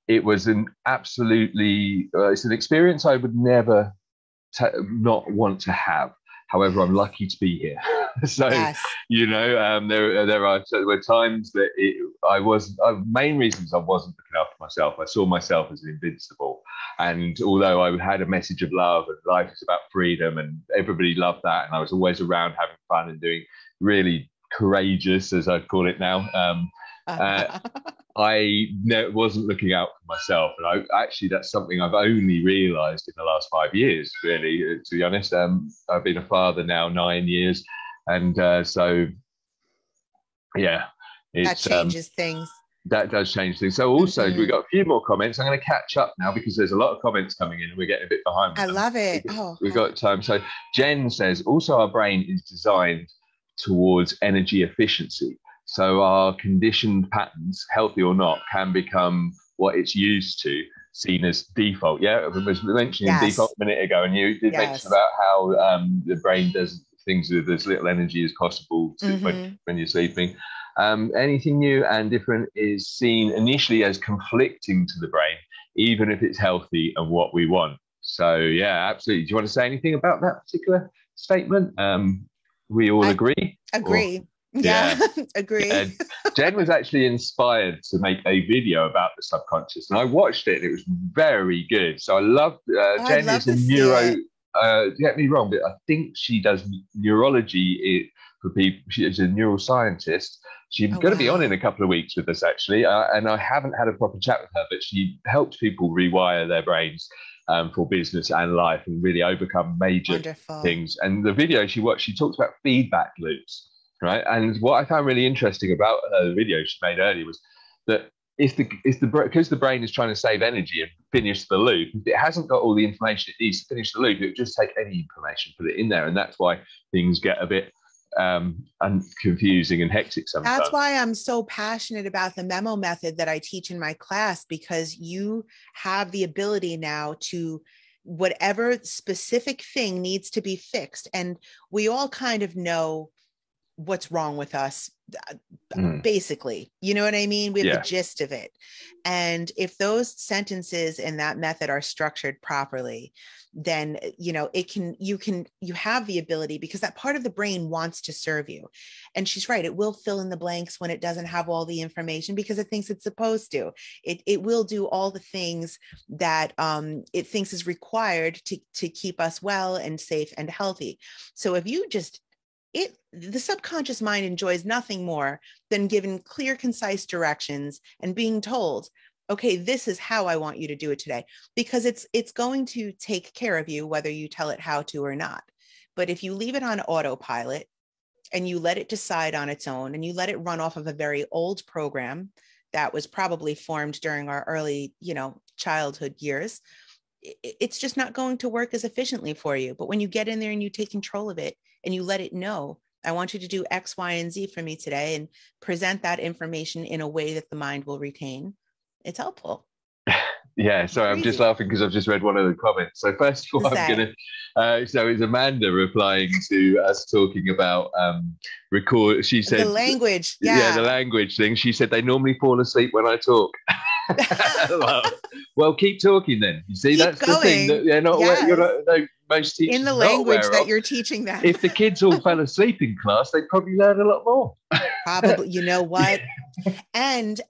Speaker 1: it was an absolutely, it's an experience I would never not want to have. However, I'm lucky to be here. So, there were times that main reasons I wasn't looking after myself. I saw myself as invincible. And although I had a message of love and life is about freedom and everybody loved that. And I was always around having fun and doing really courageous, as I'd call it now. I wasn't looking out for myself. And that's something I've only realized in the last 5 years, really, to be honest. I've been a father now 9 years. And so, yeah.
Speaker 2: That changes things.
Speaker 1: That does change things. So also, we've got a few more comments. I'm going to catch up now because there's a lot of comments coming in and we're getting a bit behind.
Speaker 2: I love it.
Speaker 1: We've got time. So Jen says, also our brain is designed towards energy efficiency. So our conditioned patterns, healthy or not, can become what it's used to, seen as default. Yeah, I was mentioning default a minute ago, and you did mention about how the brain does things with as little energy as possible when you're sleeping. Anything new and different is seen initially as conflicting to the brain, even if it's healthy and what we want. So yeah, absolutely. Do you want to say anything about that particular statement? We all agree?
Speaker 2: Agree.
Speaker 1: Or,
Speaker 2: yeah. Agree.
Speaker 1: Jen was actually inspired to make a video about the subconscious, and I watched it and it was very good. So I love Jen is a neuro get me wrong, but I think she does neurology for people. She is a neuroscientist. She's going to be on in a couple of weeks with us, actually. And I haven't had a proper chat with her, but she helps people rewire their brains for business and life and really overcome major things. And the video she watched, she talks about feedback loops, right? And what I found really interesting about the video she made earlier was that because the brain is trying to save energy and finish the loop, if it hasn't got all the information it needs to finish the loop, it would just take any information, put it in there. And that's why things get a bit confusing and hectic sometimes.
Speaker 2: That's why I'm so passionate about the memo method that I teach in my class, because you have the ability now to, whatever specific thing needs to be fixed. And we all kind of know what's wrong with us basically, you know what I mean? We have the gist of it. And if those sentences in that method are structured properly, then, you know, you have the ability, because that part of the brain wants to serve you. And she's right. It will fill in the blanks when it doesn't have all the information because it thinks it's supposed to. It will do all the things that it thinks is required to keep us well and safe and healthy. So if you just, the subconscious mind enjoys nothing more than given clear, concise directions and being told, okay, this is how I want you to do it today, because it's going to take care of you, whether you tell it how to or not. But if you leave it on autopilot and you let it decide on its own, and you let it run off of a very old program that was probably formed during our early, you know, childhood years, it's just not going to work as efficiently for you. But when you get in there and you take control of it and you let it know, I want you to do X, Y, and Z for me today, and present that information in a way that the mind will retain, it's helpful.
Speaker 1: Yeah, so I'm just laughing because I've just read one of the comments. So first of all, I'm going to, so it's Amanda replying to us talking about record. She said,
Speaker 2: the language.
Speaker 1: Yeah, the language thing. She said, they normally fall asleep when I talk. Well, keep talking then. You see, that's the thing. That they're not, you're not, no, most teachers
Speaker 2: in the language that you're teaching them.
Speaker 1: If the kids all fell asleep in class, they'd probably learn a lot more.
Speaker 2: Probably, you know what? And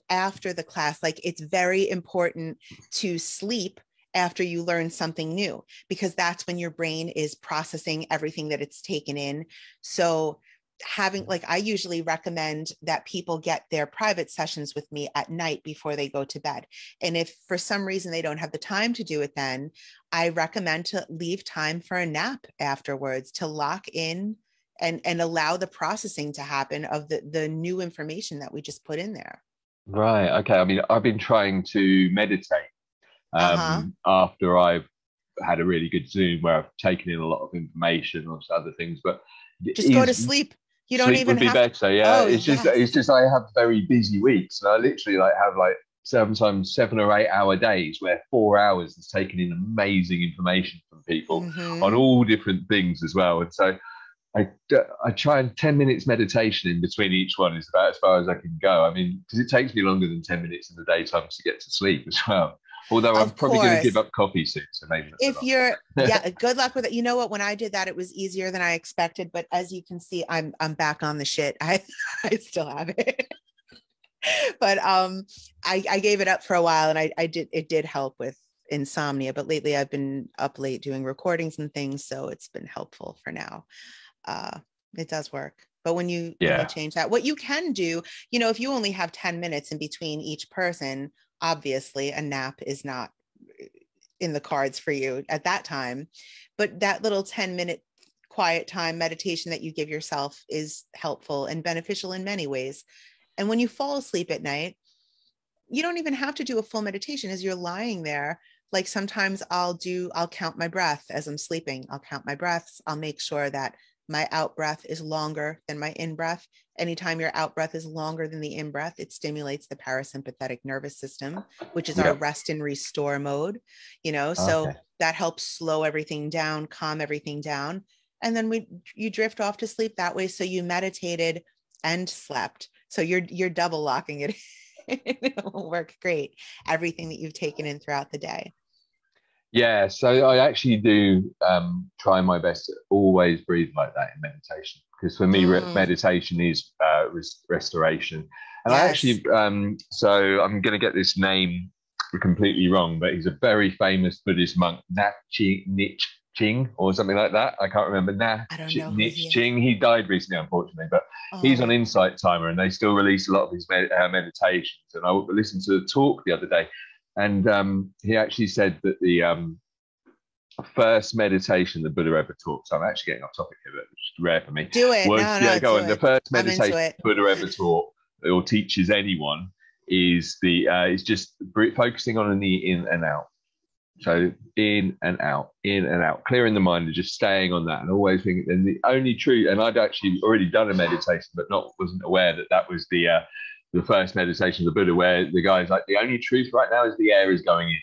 Speaker 2: after the class, like, it's very important to sleep after you learn something new, because that's when your brain is processing everything that it's taken in. So having, like, I usually recommend that people get their private sessions with me at night before they go to bed. And if for some reason they don't have the time to do it, then I recommend to leave time for a nap afterwards to lock in and allow the processing to happen of the new information that we just put in there.
Speaker 1: Right. Okay. I mean, I've been trying to meditate after I've had a really good Zoom where I've taken in a lot of information or other things, but
Speaker 2: just go to sleep. You don't even
Speaker 1: would be
Speaker 2: have
Speaker 1: better. Yeah.
Speaker 2: Oh,
Speaker 1: it's just I have very busy weeks, and I literally have sometimes 7 or 8 hour days where 4 hours is taking in amazing information from people on all different things as well. And so I try, and 10 minutes meditation in between each one is about as far as I can go. I mean, because it takes me longer than 10 minutes in the daytime to get to sleep as well. Although I'm probably going to give up coffee soon, so maybe
Speaker 2: if you're good luck with it. You know what? When I did that, it was easier than I expected. But as you can see, I'm back on the shit. I still have it. But I gave it up for a while, and it did help with insomnia. But lately I've been up late doing recordings and things, so it's been helpful for now. It does work. But when you change that, what you can do, you know, if you only have 10 minutes in between each person, obviously a nap is not in the cards for you at that time. But that little 10-minute quiet time meditation that you give yourself is helpful and beneficial in many ways. And when you fall asleep at night, you don't even have to do a full meditation. As you're lying there, like, sometimes I'll count my breath as I'm sleeping. I'll count my breaths. I'll make sure that my out breath is longer than my in breath. Anytime your out breath is longer than the in breath, it stimulates the parasympathetic nervous system, which is our rest and restore mode, you know, so that helps slow everything down, calm everything down. And then you drift off to sleep that way. So you meditated and slept. So you're double locking it. It'll work great. Everything that you've taken in throughout the day.
Speaker 1: Yeah, so I actually do try my best to always breathe like that in meditation, because for me, meditation is restoration. And I actually, so I'm going to get this name completely wrong, but he's a very famous Buddhist monk, Ching or something like that. I can't remember. Ching. He died recently, unfortunately, but he's on Insight Timer, and they still release a lot of his meditations. And I listened to a talk the other day, and he actually said that the first meditation the Buddha ever taught, so I'm actually getting off topic here, but it's rare for me.
Speaker 2: Do it. Go on.
Speaker 1: The first meditation Buddha ever taught or teaches anyone is just focusing on the in and out. So in and out, clearing the mind and just staying on that, and always thinking. And the only truth, and I'd actually already done a meditation, but wasn't aware that was the first meditation of the Buddha, where the guy's like, the only truth right now is the air is going in.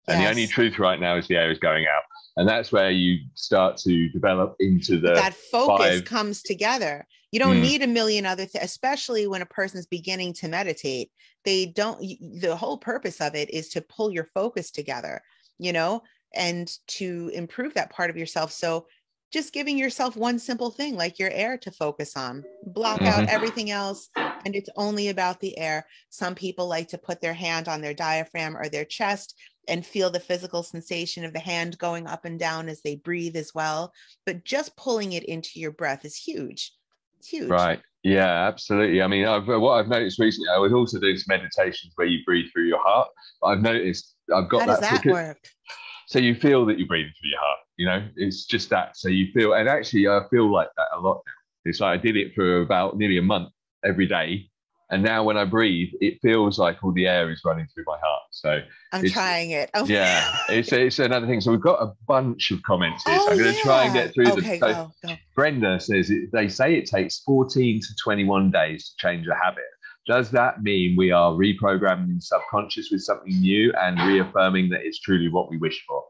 Speaker 1: And the only truth right now is the air is going out. And that's where you start to develop into that
Speaker 2: focus comes together. You don't need a million other things, especially when a person's beginning to meditate. They don't, the whole purpose of it is to pull your focus together, and to improve that part of yourself. So just giving yourself one simple thing like your air to focus on, block out everything else, and it's only about the air. Some people like to put their hand on their diaphragm or their chest and feel the physical sensation of the hand going up and down as they breathe as well. But just pulling it into your breath is huge. It's huge.
Speaker 1: Right. Yeah, absolutely. I mean, what I've noticed recently, I was also doing some meditations where you breathe through your heart. I've noticed I've got
Speaker 2: How does that work?
Speaker 1: So you feel that you're breathing through your heart, it's just that. So you feel, and actually I feel like that a lot now. It's like I did it for about nearly a month every day. And now when I breathe, it feels like all the air is running through my heart. So
Speaker 2: I'm trying it. Oh.
Speaker 1: Yeah, it's another thing. So we've got a bunch of comments here. So I'm going to try and get through them. So
Speaker 2: go.
Speaker 1: Brenda says, they say it takes 14 to 21 days to change a habit. Does that mean we are reprogramming the subconscious with something new and reaffirming that it's truly what we wish for?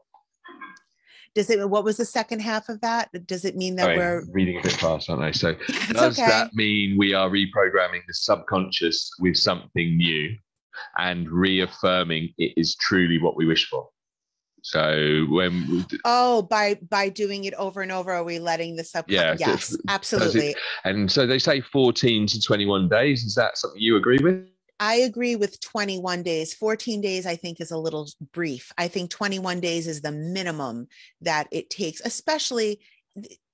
Speaker 2: What was the second half of that? Does it mean that we're
Speaker 1: reading a bit fast, aren't I? So does that mean we are reprogramming the subconscious with something new and reaffirming it is truly what we wish for? So
Speaker 2: by doing it over and over, are we letting the subconscious?
Speaker 1: Yeah,
Speaker 2: yes, absolutely.
Speaker 1: And so they say 14 to 21 days. Is that something you agree with?
Speaker 2: I agree with 21 days. 14 days, I think, is a little brief. I think 21 days is the minimum that it takes, especially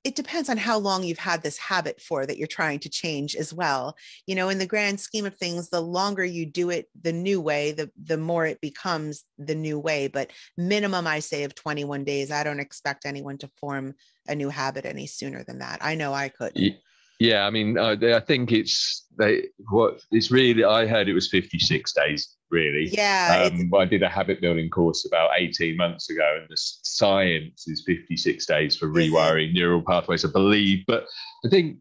Speaker 2: it depends on how long you've had this habit for that you're trying to change as well. In the grand scheme of things, the longer you do it the new way, the more it becomes the new way. But minimum, I say, of 21 days. I don't expect anyone to form a new habit any sooner than that. I know I couldn't.
Speaker 1: Yeah, I mean, I think I heard it was 56 days, really.
Speaker 2: Yeah.
Speaker 1: I did a habit building course about 18 months ago, and the science is 56 days for rewiring neural pathways, I believe. But I think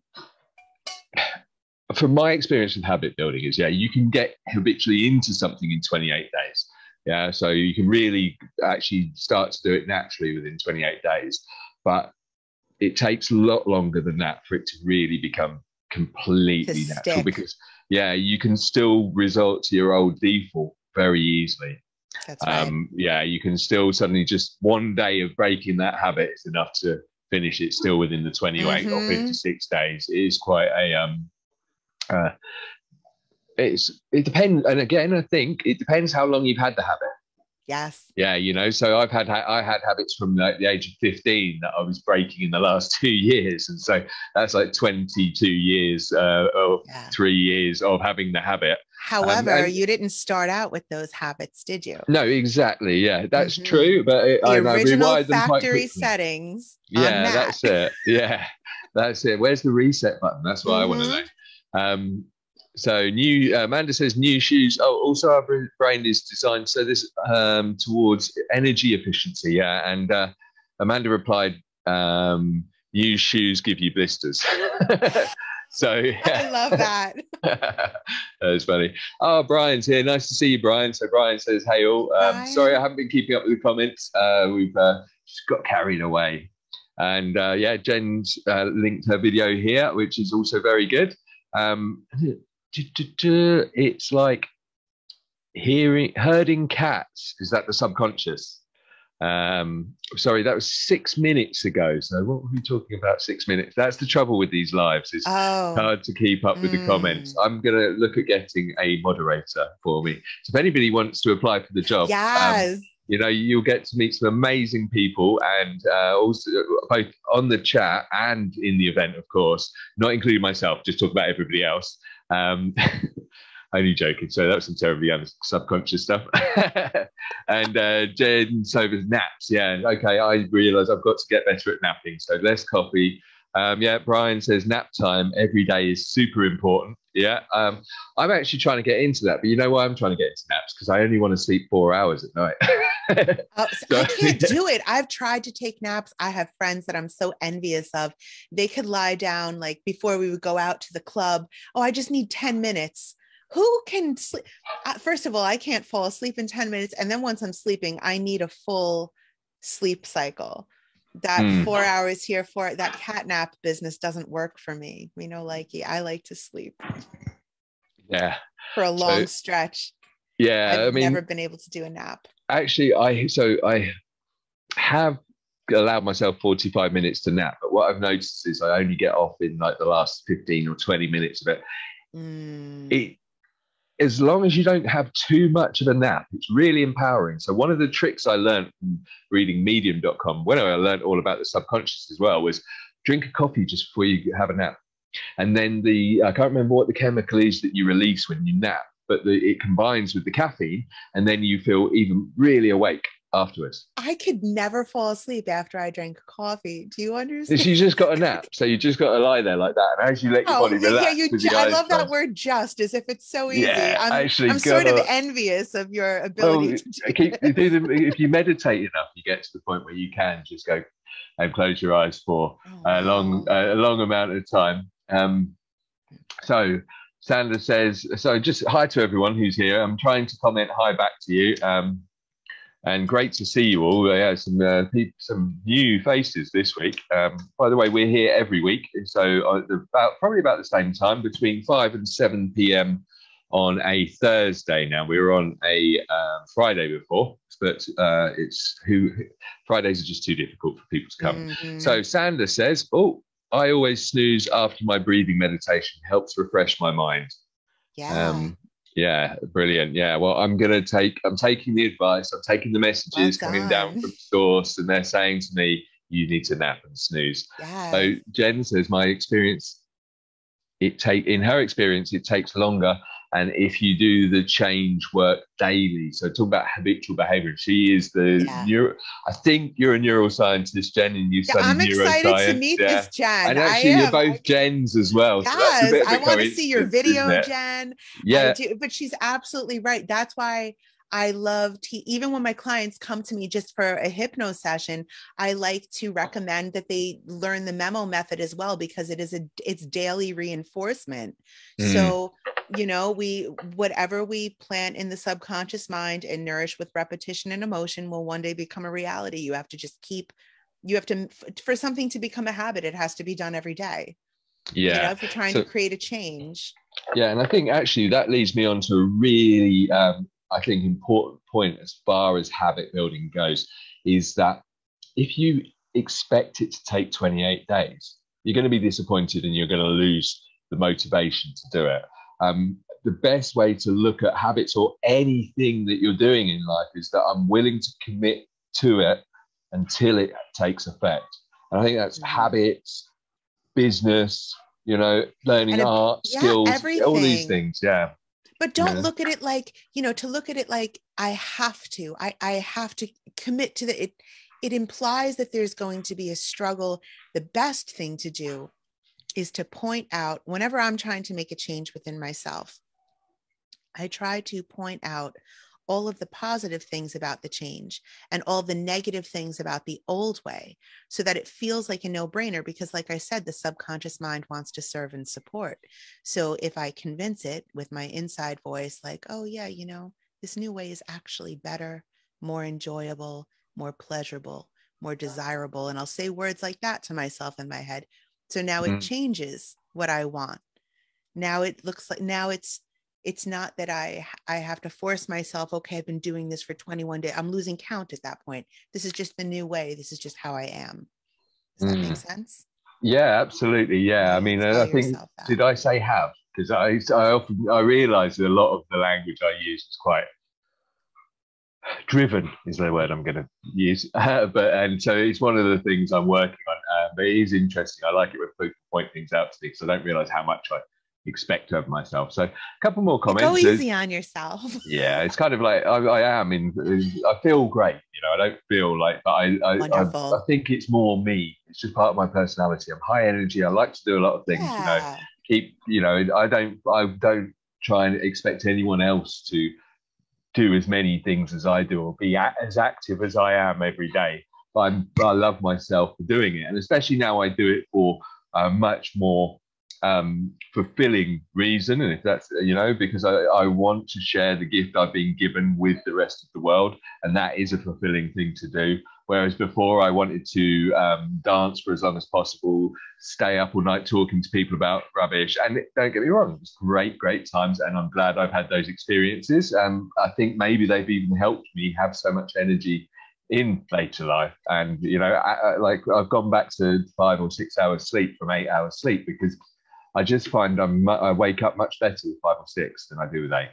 Speaker 1: from my experience with habit building is, you can get habitually into something in 28 days. Yeah, so you can really actually start to do it naturally within 28 days. But it takes a lot longer than that for it to really become completely natural, because you can still resort to your old default very easily.
Speaker 2: That's right.
Speaker 1: You can still suddenly just one day of breaking that habit is enough to finish it still within the 28 or 56 days. It is quite it depends. And again, I think it depends how long you've had the habit.
Speaker 2: Yes.
Speaker 1: Yeah, so I had habits from the age of 15 that I was breaking in the last 2 years, and so that's like 22 years or 3 years of having the habit.
Speaker 2: However, you didn't start out with those habits, did you?
Speaker 1: No, exactly. Yeah, that's true. But
Speaker 2: the original factory settings.
Speaker 1: Yeah, that's it. Yeah, that's it. Where's the reset button? That's what I want to know. So Amanda says new shoes. Oh, also our brain is designed so this towards energy efficiency. Yeah, and Amanda replied, "New shoes give you blisters." So
Speaker 2: I love that.
Speaker 1: That's funny. Oh, Brian's here. Nice to see you, Brian. So Brian says, "Hey all, sorry I haven't been keeping up with the comments. We've just got carried away." And Jen's linked her video here, which is also very good. It's like herding cats. Is that the subconscious? Sorry, that was 6 minutes ago. So what were we talking about 6 minutes? That's the trouble with these lives. It's hard to keep up with the comments. I'm going to look at getting a moderator for me. So if anybody wants to apply for the job, you'll get to meet some amazing people, and also both on the chat and in the event, of course, not including myself, just talk about everybody else. Only joking. So that was some terribly subconscious stuff. And Jen Sober's naps. Yeah. Okay. I realise I've got to get better at napping. So less coffee. Brian says nap time every day is super important. Yeah. I'm actually trying to get into that, but you know why I'm trying to get into naps? Because I only want to sleep 4 hours at night.
Speaker 2: I can't do it. I've tried to take naps. I have friends that I'm so envious of. They could lie down like before we would go out to the club. Oh, I just need 10 minutes. Who can sleep? First of all, I can't fall asleep in 10 minutes. And then once I'm sleeping, I need a full sleep cycle. that 4 hours here for that cat nap business doesn't work for me. Like I like to sleep.
Speaker 1: Yeah.
Speaker 2: For a long stretch.
Speaker 1: Yeah.
Speaker 2: I've never been able to do a nap.
Speaker 1: Actually, I have allowed myself 45 minutes to nap, but what I've noticed is I only get off in like the last 15 or 20 minutes of it. As long as you don't have too much of a nap, it's really empowering. So one of the tricks I learned from reading medium.com, when I learned all about the subconscious as well, was drink a coffee just before you have a nap. And then I can't remember what the chemical is that you release when you nap, but it combines with the caffeine, and then you feel even really awake afterwards.
Speaker 2: I could never fall asleep after I drank coffee. Do you understand?
Speaker 1: You just got a nap, so you just got to lie there like that, and as you let your body relax.
Speaker 2: I love that word, just, as if it's so easy.
Speaker 1: Yeah,
Speaker 2: I'm sort of envious of your ability to do
Speaker 1: if you meditate enough, you get to the point where you can just go and close your eyes for a long amount of time. So Sandra says, so just hi to everyone who's here. I'm trying to comment hi back to you. And great to see you all. Yeah, some new faces this week. By the way, we're here every week. So probably about the same time, between 5 and 7 p.m. on a Thursday. Now, we were on a Friday before, but Fridays are just too difficult for people to come. So Sandra says, I always snooze after my breathing meditation. Helps refresh my mind.
Speaker 2: Yeah.
Speaker 1: Yeah, brilliant. Yeah, well, I'm taking the advice. I'm taking the messages coming down from source, and they're saying to me, you need to nap and snooze.
Speaker 2: Yes.
Speaker 1: So Jen says, my experience, in her experience, it takes longer. And if you do the change work daily, so talk about habitual behavior. She is I think you're a neuroscientist, Jen, and you study neuroscience.
Speaker 2: I'm excited to meet this Jen.
Speaker 1: And actually, you're both Jens as well.
Speaker 2: Yes,
Speaker 1: so that's a bit of
Speaker 2: I want to see your video, Jen.
Speaker 1: Yeah.
Speaker 2: But she's absolutely right. That's why I love even when my clients come to me just for a hypno session, I like to recommend that they learn the memo method as well, because it's daily reinforcement. So, whatever we plant in the subconscious mind and nourish with repetition and emotion will one day become a reality. You have to for something to become a habit, it has to be done every day.
Speaker 1: Yeah.
Speaker 2: If you're trying to create a change.
Speaker 1: Yeah. And I think actually that leads me on to a really, I think, important point as far as habit building goes, is that if you expect it to take 28 days, you're going to be disappointed and you're going to lose the motivation to do it. The best way to look at habits or anything that you're doing in life is that I'm willing to commit to it until it takes effect. And I think that's habits, business, learning art, skills, everything. All these things. Yeah.
Speaker 2: But don't look at it like, to look at it like I have to commit to it. It implies that there's going to be a struggle. The best thing to do is to point out, whenever I'm trying to make a change within myself, I try to point out all of the positive things about the change and all the negative things about the old way, so that it feels like a no-brainer, because like I said, the subconscious mind wants to serve and support. So if I convince it with my inside voice, like, oh yeah, this new way is actually better, more enjoyable, more pleasurable, more desirable. And I'll say words like that to myself in my head. So now it changes what I want. Now it looks like, it's not that I have to force myself. Okay, I've been doing this for 21 days. I'm losing count at that point. This is just the new way. This is just how I am. Does that make sense?
Speaker 1: Yeah, absolutely. Yeah. I mean, I think, did I say have? Because I realize that a lot of the language I use is quite driven, is the word I'm going to use. And so it's one of the things I'm working on. But it is interesting. I like it when people point things out to me, because I don't realize how much I expect of myself. So a couple more comments.
Speaker 2: Go easy on yourself.
Speaker 1: Yeah, it's kind of like I feel great. I don't feel like, but I think it's more me. It's just part of my personality. I'm high energy. I like to do a lot of things.
Speaker 2: Yeah.
Speaker 1: I don't try and expect anyone else to do as many things as I do or be as active as I am every day. But I love myself for doing it, and especially now I do it for a much more fulfilling reason. And if that's because I want to share the gift I've been given with the rest of the world, and that is a fulfilling thing to do. Whereas before I wanted to dance for as long as possible, stay up all night talking to people about rubbish. And don't get me wrong, it was great times. And I'm glad I've had those experiences. I think maybe they've even helped me have so much energy in later life. And, you know, like I've gone back to 5 or 6 hours sleep from 8 hours sleep, because I just find I wake up much better with 5 or 6 than I do with 8.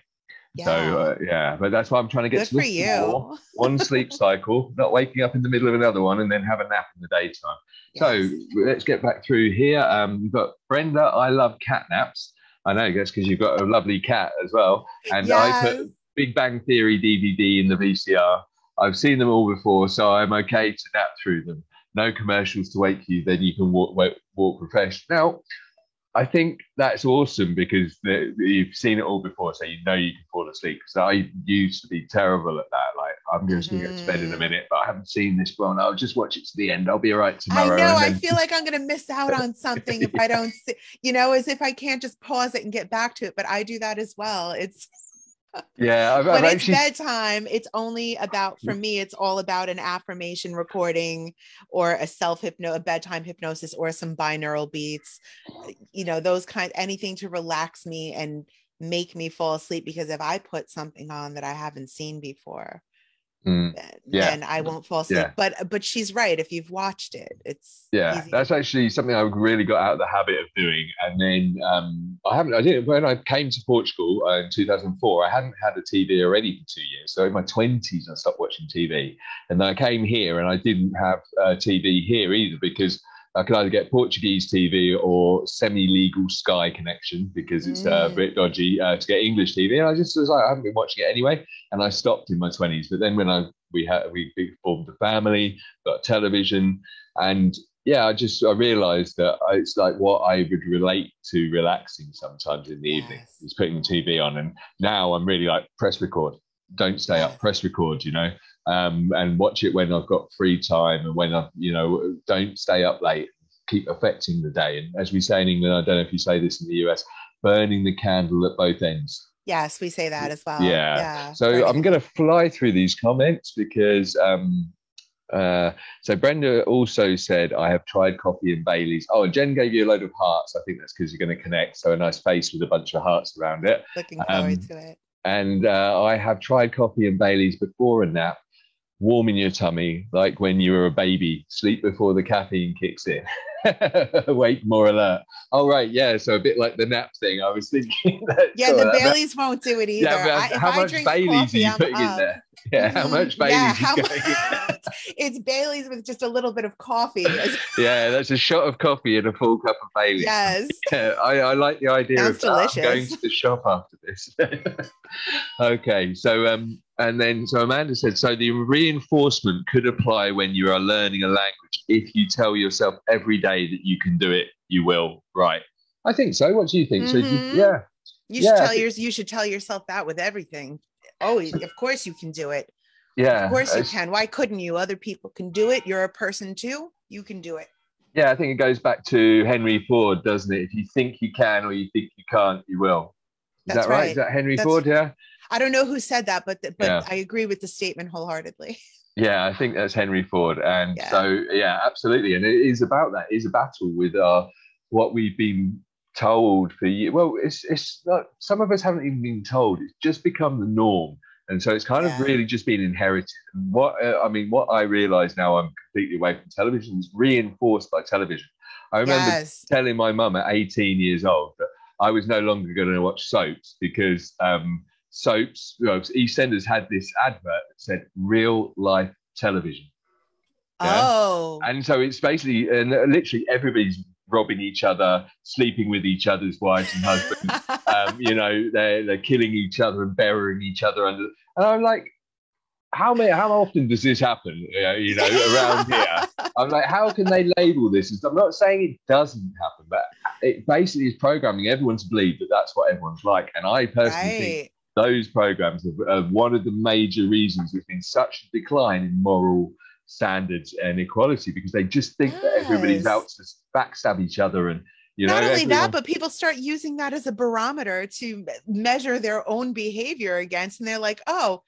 Speaker 2: Yeah.
Speaker 1: So but that's why I'm trying to get
Speaker 2: Good
Speaker 1: to more. One sleep cycle, not waking up in the middle of another one and then have a nap in the daytime. Yes. So let's get back through here. We've got Brenda. I love cat naps. I know, I guess because you've got a lovely cat as well. And yes. I put Big Bang Theory DVD in the VCR. I've seen them all before, so I'm okay to nap through them. No commercials to wake you, then you can walk refreshed. Now, I think that's awesome because you've seen it all before, so you know you can fall asleep. So I used to be terrible at that. Like, I'm just going to get to bed in a minute, but I haven't seen this one. I'll just watch it to the end. I'll be all right tomorrow.
Speaker 2: I know. I feel like I'm going to miss out on something if I don't see, you know, as if I can't just pause it and get back to it. But I do that as well. It's when it's bedtime, it's only about, for me, it's all about an affirmation recording or a bedtime hypnosis or some binaural beats, you know, those kind, anything to relax me and make me fall asleep. Because if I put something on that I haven't seen before, then I won't fall asleep. Yeah. But she's right. If you've watched it, it's easy.
Speaker 1: That's actually something I really got out of the habit of doing. And then I didn't, when I came to Portugal in 2004, I hadn't had a TV already for 2 years. So in my 20s, I stopped watching TV. And then I came here and I didn't have TV here either, because I could either get Portuguese TV or semi-legal Sky connection, because it's a bit dodgy to get English TV. And I just was like, I haven't been watching it anyway. And I stopped in my 20s. But then when we formed a family, got television, and I realized that it's like what I would relate to relaxing sometimes in the evening is putting the TV on. And now I'm really like, press record. Don't stay up, press record, you know. And watch it when I've got free time, and when don't stay up late, keep affecting the day. And as we say in England, I don't know if you say this in the US, burning the candle at both ends.
Speaker 2: Yes, we say that as well.
Speaker 1: Yeah. So I'm going to fly through these comments because so Brenda also said, I have tried coffee and Bailey's. Oh, and Jen gave you a load of hearts. I think that's because you're going to connect. So a nice face with a bunch of hearts around it.
Speaker 2: Looking forward to it.
Speaker 1: And I have tried coffee and Bailey's before a nap. Warm in your tummy, like when you were a baby. Sleep before the caffeine kicks in. Awake more alert. Oh, right. Yeah. So a bit like the nap thing. I was thinking that.
Speaker 2: Yeah, the Bailey's won't do it either.
Speaker 1: Yeah, but how much Bailey's are you putting in there? Yeah, how much Bailey's is going in?
Speaker 2: It's Bailey's with just a little bit of coffee.
Speaker 1: Yeah, that's a shot of coffee and a full cup of Bailey's.
Speaker 2: Yes.
Speaker 1: Yeah, I like the idea
Speaker 2: Sounds
Speaker 1: of
Speaker 2: delicious.
Speaker 1: Going to the shop after this. Okay, so so Amanda said, so the reinforcement could apply when you are learning a language. If you tell yourself every day that you can do it, you will. Right. I think so. What do you think? So
Speaker 2: you should tell yourself that with everything. Oh, of course you can do it.
Speaker 1: Yeah.
Speaker 2: Of course you can. Why couldn't you? Other people can do it. You're a person too. You can do it.
Speaker 1: Yeah, I think it goes back to Henry Ford, doesn't it? If you think you can or you think you can't, you will. Is that right? Is that Henry Ford? Yeah.
Speaker 2: I don't know who said that, but I agree with the statement wholeheartedly. Yeah,
Speaker 1: I think that's Henry Ford. And so, absolutely. And it is about that. It is a battle with what we've been told for years. Well, it's not, some of us haven't even been told. It's just become the norm. And so it's kind of really just been inherited. And what I realize now, I'm completely away from television, is reinforced by television. I remember telling my mum at 18 years old that I was no longer going to watch soaps because soaps, EastEnders had this advert that said real life television. Yeah?
Speaker 2: Oh.
Speaker 1: And so it's basically, and literally everybody's robbing each other, sleeping with each other's wives and husbands. They're killing each other and burying each other under. And I'm like, how often does this happen? Around here. I'm like, how can they label this? I'm not saying it doesn't happen, but it basically is programming everyone to believe that that's what everyone's like. And I personally think those programs are one of the major reasons there's been such a decline in moral standards and equality, because they just think that everybody's out to backstab each other. And
Speaker 2: not only that, but people start using that as a barometer to measure their own behavior against, and they're like, oh,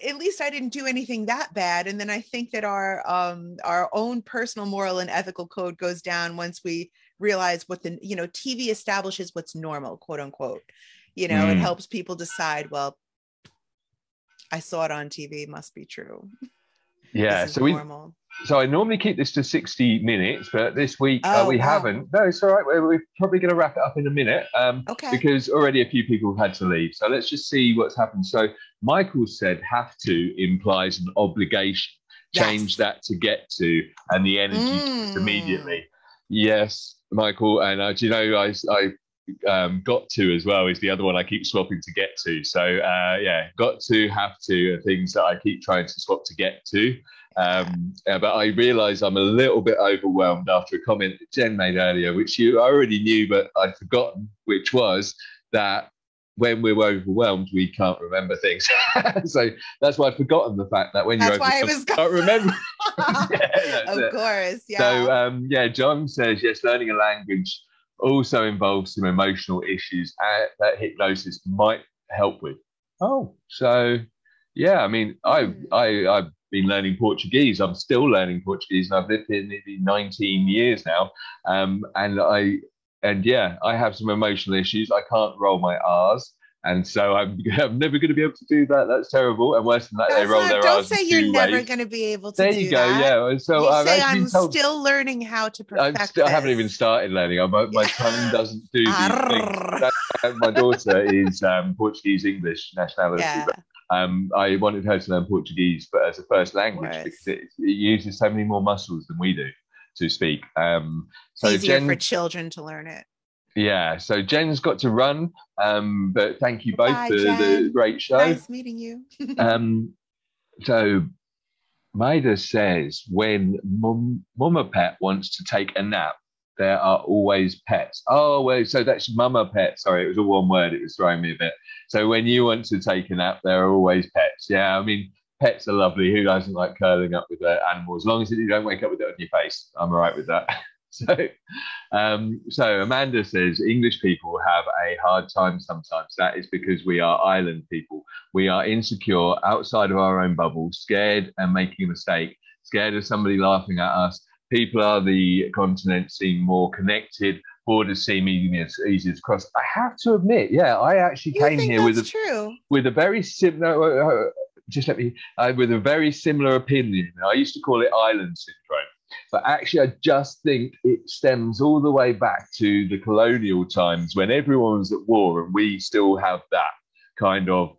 Speaker 2: at least I didn't do anything that bad. And then I think that our own personal moral and ethical code goes down once we realize what the, TV establishes what's normal, quote unquote. It helps people decide, well, I saw it on TV, must be true.
Speaker 1: Yeah, so normal. So I normally keep this to 60 minutes, but this week we haven't. No, it's all right. We're probably going to wrap it up in a minute because already a few people have had to leave. So let's just see what's happened. So Michael said have to implies an obligation. Change that to get to, and the energy just immediately. Yes, Michael. And I got to as well is the other one I keep swapping to get to. So got to, have to are things that I keep trying to swap to get to. But I realise I'm a little bit overwhelmed after a comment that Jen made earlier, which you already knew, but I'd forgotten, which was that when we're overwhelmed, we can't remember things. So that's why I've forgotten the fact that when you're overwhelmed, you can't remember.
Speaker 2: Of course, yeah.
Speaker 1: So, John says, yes, learning a language also involves some emotional issues that hypnosis might help with. Oh, so, yeah, I mean, I've been learning Portuguese. I'm still learning Portuguese, and I've lived here nearly 19 years now. I have some emotional issues. I can't roll my R's, and so I'm never going to be able to do that. That's terrible. And worse than that, they roll their R's.
Speaker 2: Don't say you're never going to be able to. There you go.
Speaker 1: That. Yeah. So
Speaker 2: I'm still learning how to perfect.
Speaker 1: I haven't even started learning. My tongue doesn't do these things. My daughter is Portuguese English nationality. Yeah. I wanted her to learn Portuguese, but as a first language, because it uses so many more muscles than we do to speak. So
Speaker 2: it's easier for children to learn it.
Speaker 1: Yeah. So Jen's got to run, but thank you both for the great show.
Speaker 2: Nice meeting you.
Speaker 1: So Maida says, when Mama Pet wants to take a nap, there are always pets. Oh, well, so that's Mama Pet. Sorry, it was all one word. It was throwing me a bit. So when you want to take a nap, there are always pets. Yeah, I mean, pets are lovely. Who doesn't like curling up with their animals? As long as you don't wake up with it on your face, I'm all right with that. So Amanda says, English people have a hard time sometimes. That is because we are island people. We are insecure, outside of our own bubble, scared and making a mistake, scared of somebody laughing at us. People are the continent seem more connected. Borders seem easier to cross. I have to admit, I actually came here with a very similar. With a very similar opinion. I used to call it island syndrome, but actually, I just think it stems all the way back to the colonial times when everyone was at war, and we still have that kind of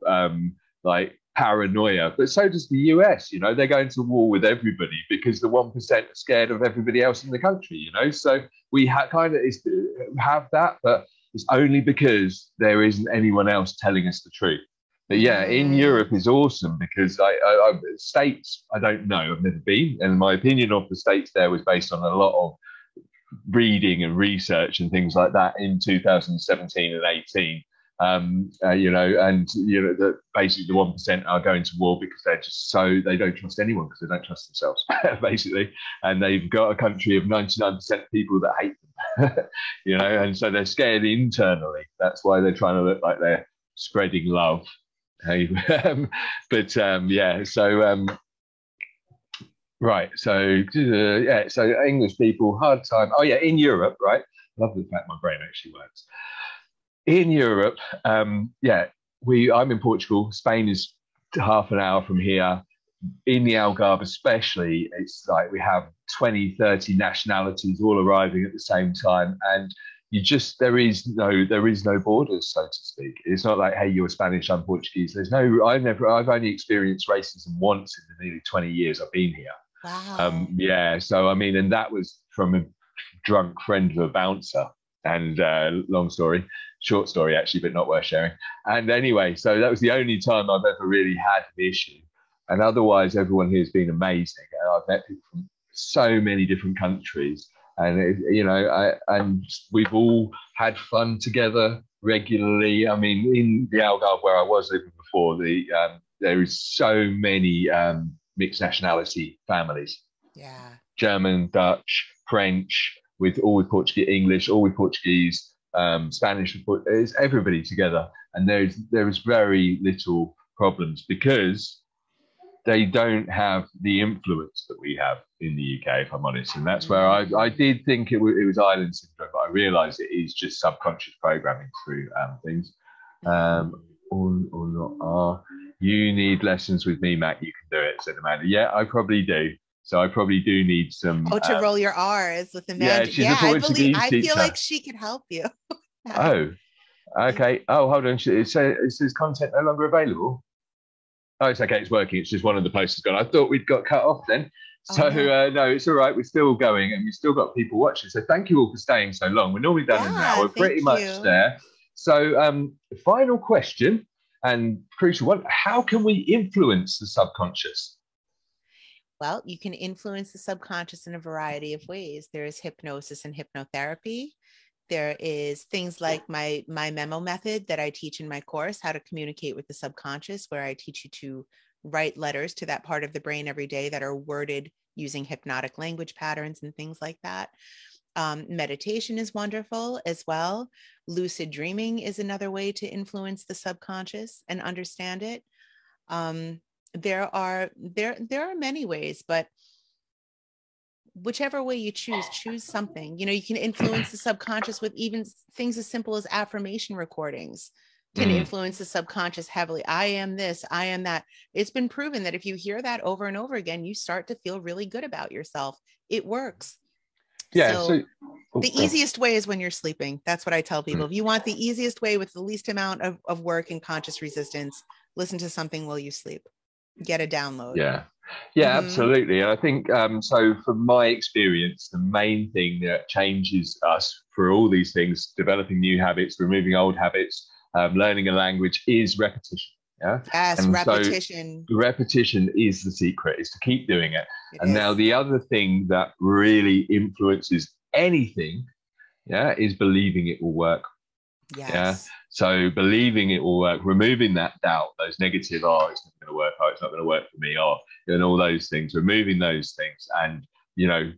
Speaker 1: paranoia. But so does the US. They're going to war with everybody because the 1% are scared of everybody else in the country. So we have that, but it's only because there isn't anyone else telling us the truth. But in Europe is awesome because States, I don't know, I've never been, and my opinion of the States there was based on a lot of reading and research and things like that in 2017 and 18. That basically the 1% are going to war because they're just they don't trust anyone because they don't trust themselves, basically. And they've got a country of 99% of people that hate them, and so they're scared internally. That's why they're trying to look like they're spreading love. Right. So English people, hard time. Oh, yeah, in Europe, right? Love the fact my brain actually works. In Europe, I'm in Portugal. Spain is half an hour from here. In the Algarve especially, it's like we have 20, 30 nationalities all arriving at the same time. And there is no borders, so to speak. It's not like, hey, you're Spanish, I'm Portuguese. I've only experienced racism once in the nearly 20 years I've been here.
Speaker 2: Wow.
Speaker 1: So I mean, and that was from a drunk friend of a bouncer. And short story actually, but not worth sharing. And anyway, so that was the only time I've ever really had an issue. And otherwise, everyone here has been amazing. And I've met people from so many different countries. And, and we've all had fun together regularly. I mean, in the Algarve where I was living before, there is so many mixed nationality families.
Speaker 2: Yeah.
Speaker 1: German, Dutch, French, all with Portuguese, English, all with Portuguese, Spanish. It's everybody together. And there is very little problems because they don't have the influence that we have in the UK, if I'm honest. And that's where I did think it was island syndrome, but I realized it is just subconscious programming through things. Or not. You need lessons with me, Mac. You can do it, said Amanda. Yeah, I probably do. So I probably do need some.
Speaker 2: To roll your R's with Amanda.
Speaker 1: Yeah,
Speaker 2: I feel like she could help you.
Speaker 1: Oh, okay. Oh, hold on. It says content no longer available. Oh, it's okay. It's working. It's just one of the posts has gone. I thought we'd got cut off then. So no, it's all right. We're still going, and we've still got people watching. So thank you all for staying so long. We're normally done in an hour. We're pretty much there. So final question and crucial one. How can we influence the subconscious?
Speaker 2: Well, you can influence the subconscious in a variety of ways. There is hypnosis and hypnotherapy. There is things like my memo method that I teach in my course, how to communicate with the subconscious, where I teach you to write letters to that part of the brain every day that are worded using hypnotic language patterns and things like that. Meditation is wonderful as well. Lucid dreaming is another way to influence the subconscious and understand it. There are many ways, but whichever way you choose something. You can influence the subconscious with even things as simple as affirmation recordings can influence the subconscious heavily. I am this, I am that. It's been proven that if you hear that over and over again, you start to feel really good about yourself. It works.
Speaker 1: Yeah.
Speaker 2: So the easiest way is when you're sleeping. That's what I tell people. If you want the easiest way with the least amount of work and conscious resistance, listen to something while you sleep. Get a download.
Speaker 1: Yeah, absolutely. And I think so from my experience, the main thing that changes us for all these things, developing new habits, removing old habits, learning a language, is repetition.
Speaker 2: Yes, and repetition.
Speaker 1: So repetition is the secret, is to keep doing it. Now the other thing that really influences anything is believing it will work. So believing it will work, removing that doubt, those negative, oh, it's not going to work, oh, it's not going to work for me, or and all those things, removing those things, and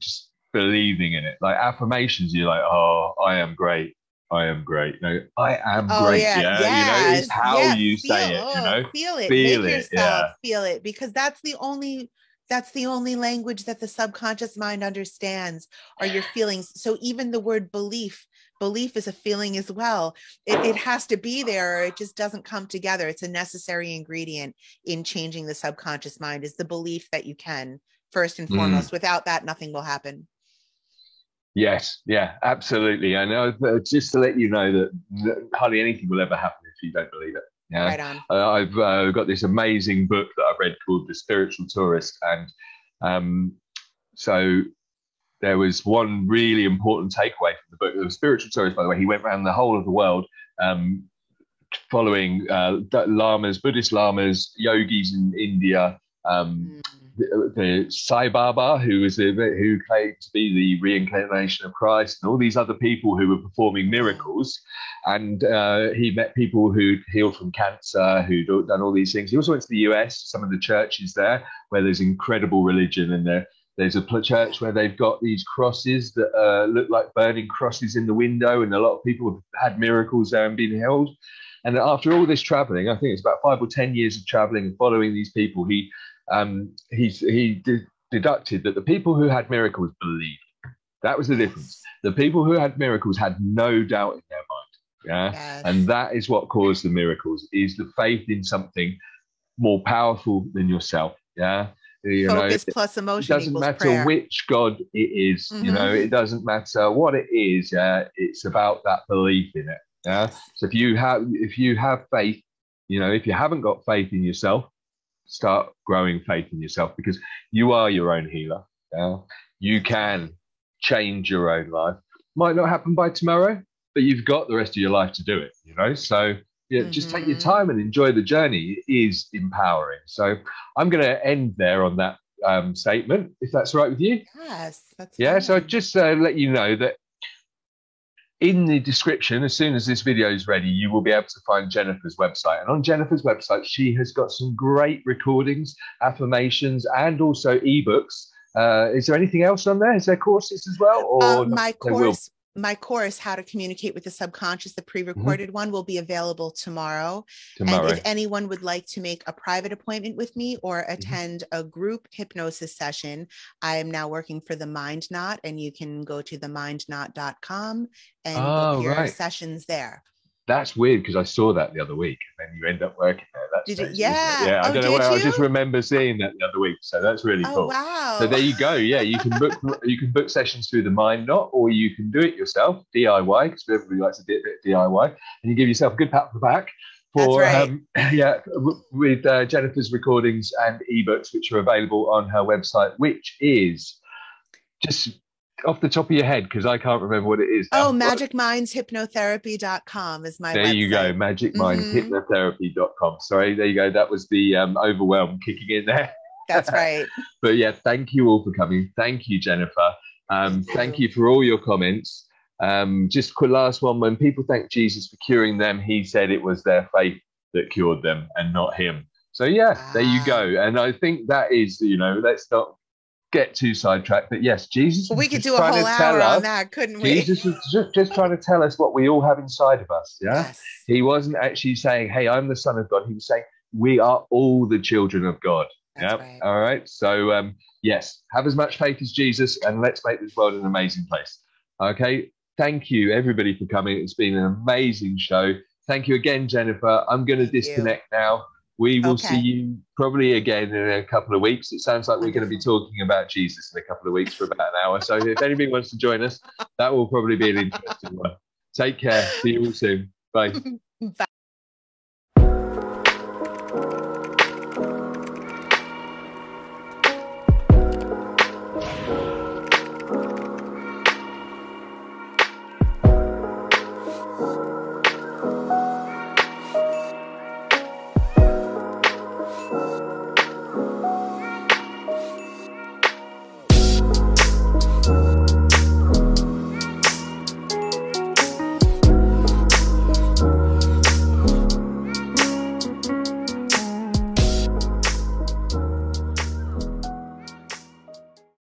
Speaker 1: just believing in it. Like affirmations, you're like, oh, I am great. I am great. No, I am great. It's how you say it.
Speaker 2: Feel it. Make yourself feel it, because that's the only language that the subconscious mind understands are your feelings. So even the word belief is a feeling as well. It has to be there, or it just doesn't come together. It's a necessary ingredient in changing the subconscious mind, is the belief that you can, first and foremost. Without that, nothing will happen.
Speaker 1: Yes, yeah, absolutely. I know, just to let you know that hardly anything will ever happen if you don't believe it. Yeah,
Speaker 2: right on.
Speaker 1: I've got this amazing book that I've read called The Spiritual Tourist, and so there was one really important takeaway from the book. The Spiritual Tourist, by the way, he went around the whole of the world, following lamas, Buddhist lamas, yogis in India, the Sai Baba, who claimed to be the reincarnation of Christ, and all these other people who were performing miracles. And he met people who'd healed from cancer, who'd done all these things. He also went to the US, some of the churches there, where there's incredible religion, and there's a church where they've got these crosses that look like burning crosses in the window, and a lot of people have had miracles there and been healed. And after all this traveling, I think it's about 5 or 10 years of traveling and following these people, he deducted that the people who had miracles believed. That was the difference. The people who had miracles had no doubt in their mind. Yes. And that is what caused the miracles, is the faith in something more powerful than yourself. Focus
Speaker 2: plus emotion.
Speaker 1: It doesn't matter
Speaker 2: prayer.
Speaker 1: Which God it is. It doesn't matter what it is. It's about that belief in it. So if you have faith, if you haven't got faith in yourself, start growing faith in yourself, because you are your own healer. You can change your own life. Might not happen by tomorrow, but you've got the rest of your life to do it. So just take your time and enjoy the journey. It is empowering. So I'm going to end there on that statement, if that's all right with you.
Speaker 2: Yes, that's
Speaker 1: fine. So just let you know that in the description, as soon as this video is ready, you will be able to find Jennifer's website. And on Jennifer's website, she has got some great recordings, affirmations, and also ebooks. Is there anything else on there? Is there courses as well? Or
Speaker 2: my course my course, How to Communicate with the Subconscious, the pre-recorded one, will be available tomorrow. And if anyone would like to make a private appointment with me or attend a group hypnosis session, I am now working for the Mind Knot, and you can go to themindknot.com and book your sessions there.
Speaker 1: That's weird, because I saw that the other week, and then you end up working there. That's
Speaker 2: crazy, yeah.
Speaker 1: I don't know where. I just remember seeing that the other week, so that's really cool.
Speaker 2: Wow!
Speaker 1: So there you go. Yeah, you can book sessions through the Mind Knot, or you can do it yourself, DIY, because everybody likes to do a bit of DIY, and you give yourself a good pat on the back for with Jennifer's recordings and ebooks, which are available on her website, which is just off the top of your head, because I can't remember what it is now.
Speaker 2: magicmindshypnotherapy.com is my website.
Speaker 1: There you go, magicmindshypnotherapy.com. Sorry, there you go. That was the overwhelm kicking in there.
Speaker 2: That's right.
Speaker 1: But yeah, thank you all for coming. Thank you, Jennifer. Thank you for all your comments. Just quick last one. When people thank Jesus for curing them, he said it was their faith that cured them and not him. So yeah, there you go. And I think that is, let's not get too sidetracked, but yes, Jesus,
Speaker 2: we could do a whole hour on that, couldn't we?
Speaker 1: Jesus was just trying to tell us what we all have inside of us.
Speaker 2: Yes.
Speaker 1: He wasn't actually saying, hey, I'm the Son of God. He was saying, we are all the children of God.
Speaker 2: Right.
Speaker 1: All right. So yes, have as much faith as Jesus, and let's make this world an amazing place. Okay. Thank you everybody for coming. It's been an amazing show. Thank you again, Jennifer. I'm going to disconnect now. We will see you probably again in a couple of weeks. It sounds like we're going to be talking about Jesus in a couple of weeks for about an hour. So if anybody wants to join us, that will probably be an interesting one. Take care. See you all soon. Bye.